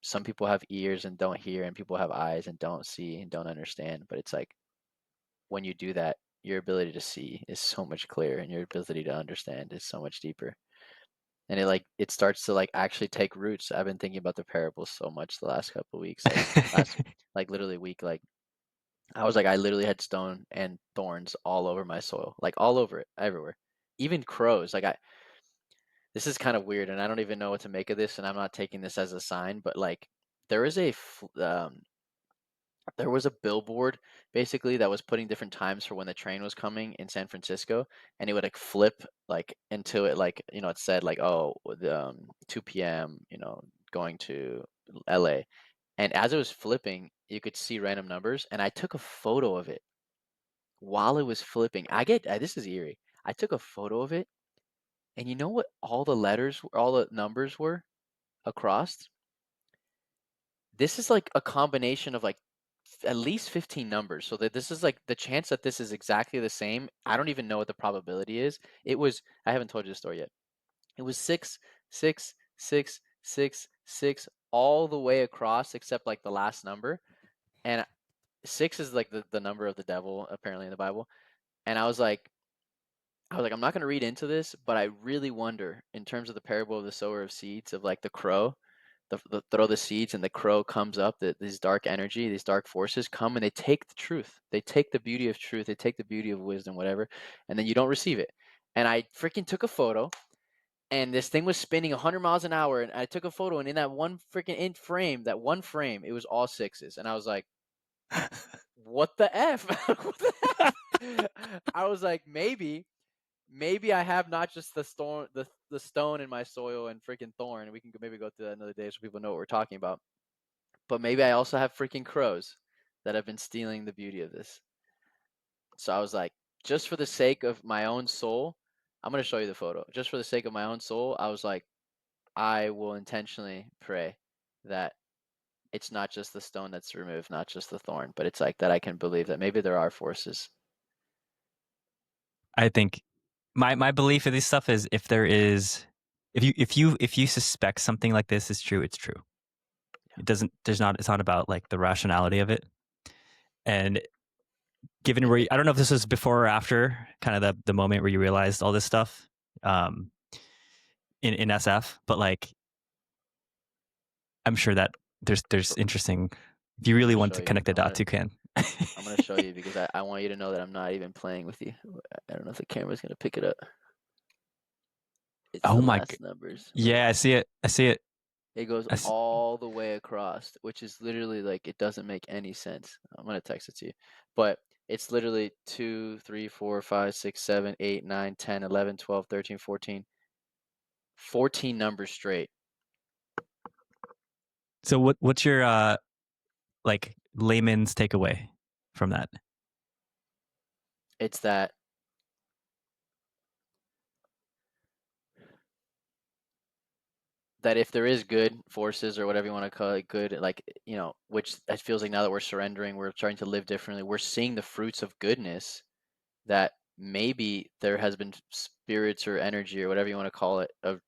some people have ears and don't hear, and people have eyes and don't see and don't understand. But it's like when you do that, your ability to see is so much clearer, and your ability to understand is so much deeper. And it starts to like actually take roots. I've been thinking about the parables so much the last couple of weeks, like literally week, like I was like I literally had stone and thorns all over my soil, like all over it, everywhere. Even crows. This is kind of weird, and I don't even know what to make of this, and I'm not taking this as a sign, but like there is there was a billboard basically that was putting different times for when the train was coming in San Francisco, and it would like flip like until it like it said like, oh, the 2 p.m. going to LA, and as it was flipping you could see random numbers, and I took a photo of it while it was flipping. This is eerie. I took a photo of it, and you know what all the numbers were across? This is like a combination of like at least 15 numbers. So that this is like the chance that this is exactly the same. I don't even know what the probability is. I haven't told you the story yet. It was 6 6 6 6 6 all the way across except like the last number. And six is like the number of the devil apparently in the Bible. And I was like, I'm not going to read into this, but I really wonder in terms of the parable of the sower of seeds, of like the crow, throw the seeds and the crow comes up, these dark energy, these dark forces come and they take the truth. They take the beauty of truth. They take the beauty of wisdom, whatever, and then you don't receive it. And I freaking took a photo, and this thing was spinning 100 miles an hour, and I took a photo, and in that one freaking that one frame, it was all sixes. And I was like, what the F? What the F? I was like, maybe I have not just the stone in my soil and freaking thorn. We can maybe go through that another day so people know what we're talking about. But maybe I also have freaking crows that have been stealing the beauty of this. So I was like, just for the sake of my own soul, I'm gonna show you the photo. Just for the sake of my own soul, I was like, I will intentionally pray that it's not just the stone that's removed, not just the thorn, but it's like that I can believe that maybe there are forces. I think my belief of this stuff is if you suspect something like this is true, it's true. It doesn't there's not it's not about like the rationality of it. And given It, where it, I don't know if this was before or after kind of the moment where you realized all this stuff um in SF, but like I'm sure that there's interesting if you I'm really gonna want show to you. connect the dots, you can. I'm gonna show you because I want you to know that I'm not even playing with you. I don't know if the camera's gonna pick it up. It's Oh the my last numbers. Look, yeah, I see it. I see it. it goes I see, all the way across, which is literally like it doesn't make any sense. I'm gonna text it to you, but it's literally 2, 3, 4, 5, 6, 7, 8, 9, 10, 11, 12, 13, 14, 14 numbers straight. so what's your like layman's takeaway from that? It's that if there is good forces or whatever you want to call it, good, like, which it feels like now that we're surrendering, we're starting to live differently, we're seeing the fruits of goodness, that maybe there has been spirits or energy or whatever you want to call it of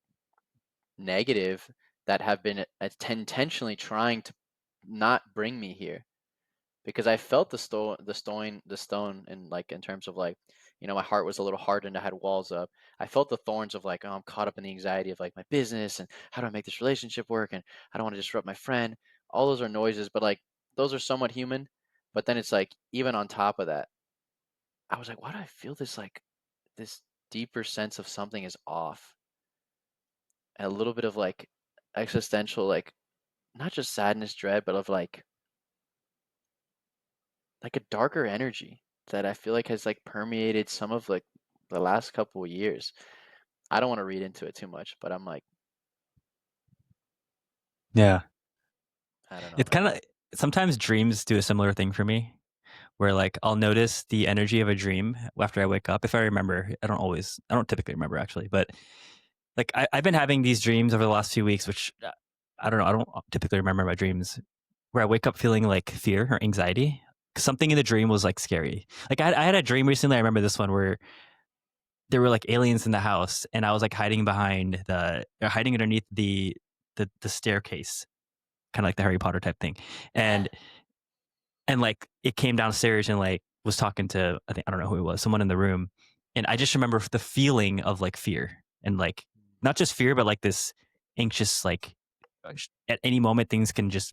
negative that have been intentionally trying to not bring me here, because I felt the stone, and like in terms of like, my heart was a little hardened. I had walls up. I felt the thorns of like, oh, I'm caught up in the anxiety of like my business and how do I make this relationship work, and I don't want to disrupt my friend. All those are noises, but like those are somewhat human. But then it's like even on top of that, I was like, why do I feel this deeper sense of something is off, and a little bit of like existential, like not just sadness, dread, but of like a darker energy that I feel like has like permeated some of like the last couple of years. I don't want to read into it too much, but I'm like, Yeah. I don't know, It's man. kind of sometimes dreams do a similar thing for me where like I'll notice the energy of a dream after I wake up. If I remember, I don't typically remember actually, but like I've been having these dreams over the last few weeks, which I don't know. I don't typically remember my dreams where I wake up feeling like fear or anxiety. Something in the dream was like scary. Like I had a dream recently. I remember this one where there were like aliens in the house, and I was like hiding underneath the staircase, kind of like the Harry Potter type thing, and like it came downstairs and like was talking to I don't know who it was, someone in the room, and I just remember the feeling of like fear and like not just fear, but like this anxious like at any moment things can just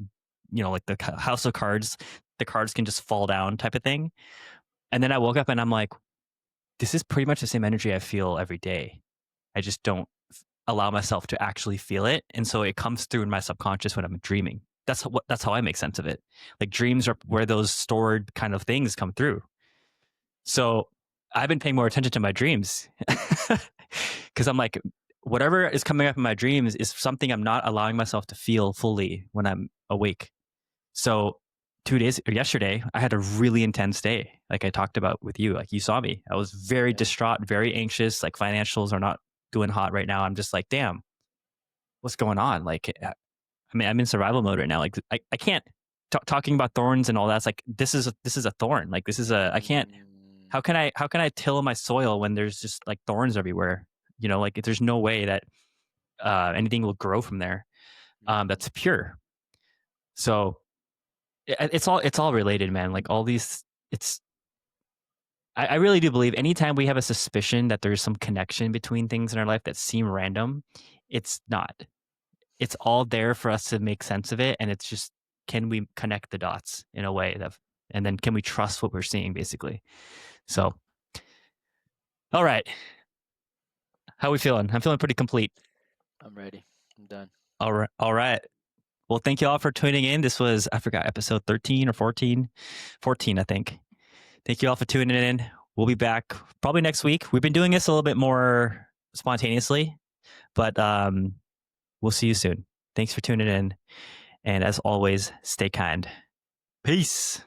like the house of cards, the cards can just fall down type of thing. And then I woke up and I'm like, this is pretty much the same energy I feel every day. I just don't allow myself to actually feel it, and so it comes through in my subconscious when I'm dreaming. That's how I make sense of it. Like dreams are where those stored kind of things come through. So I've been paying more attention to my dreams because I'm like, whatever is coming up in my dreams is something I'm not allowing myself to feel fully when I'm awake. So 2 days or yesterday, I had a really intense day. Like I talked about with you, like you saw me. I was very Yeah. distraught, very anxious. Like financials are not doing hot right now. I'm just like, damn, what's going on? Like, I mean, I'm in survival mode right now. Like, I can't talking about thorns and all that's like this is a thorn. Like this is I can't. Mm, How can I till my soil when there's just like thorns everywhere? Like there's no way that anything will grow from there. mm, That's pure. So it's all related, man. Like all these, it's. I really do believe anytime we have a suspicion that there's some connection between things in our life that seem random, it's not. It's all there for us to make sense of it, and it's just, can we connect the dots in a way and then can we trust what we're seeing, basically. So, all right, how are we feeling? I'm feeling pretty complete. I'm ready. I'm done. All right. Well, thank you all for tuning in. This was, I forgot, episode 13 or 14. 14, I think. Thank you all for tuning in. We'll be back probably next week. We've been doing this a little bit more spontaneously, but we'll see you soon. Thanks for tuning in, and as always, stay kind. Peace.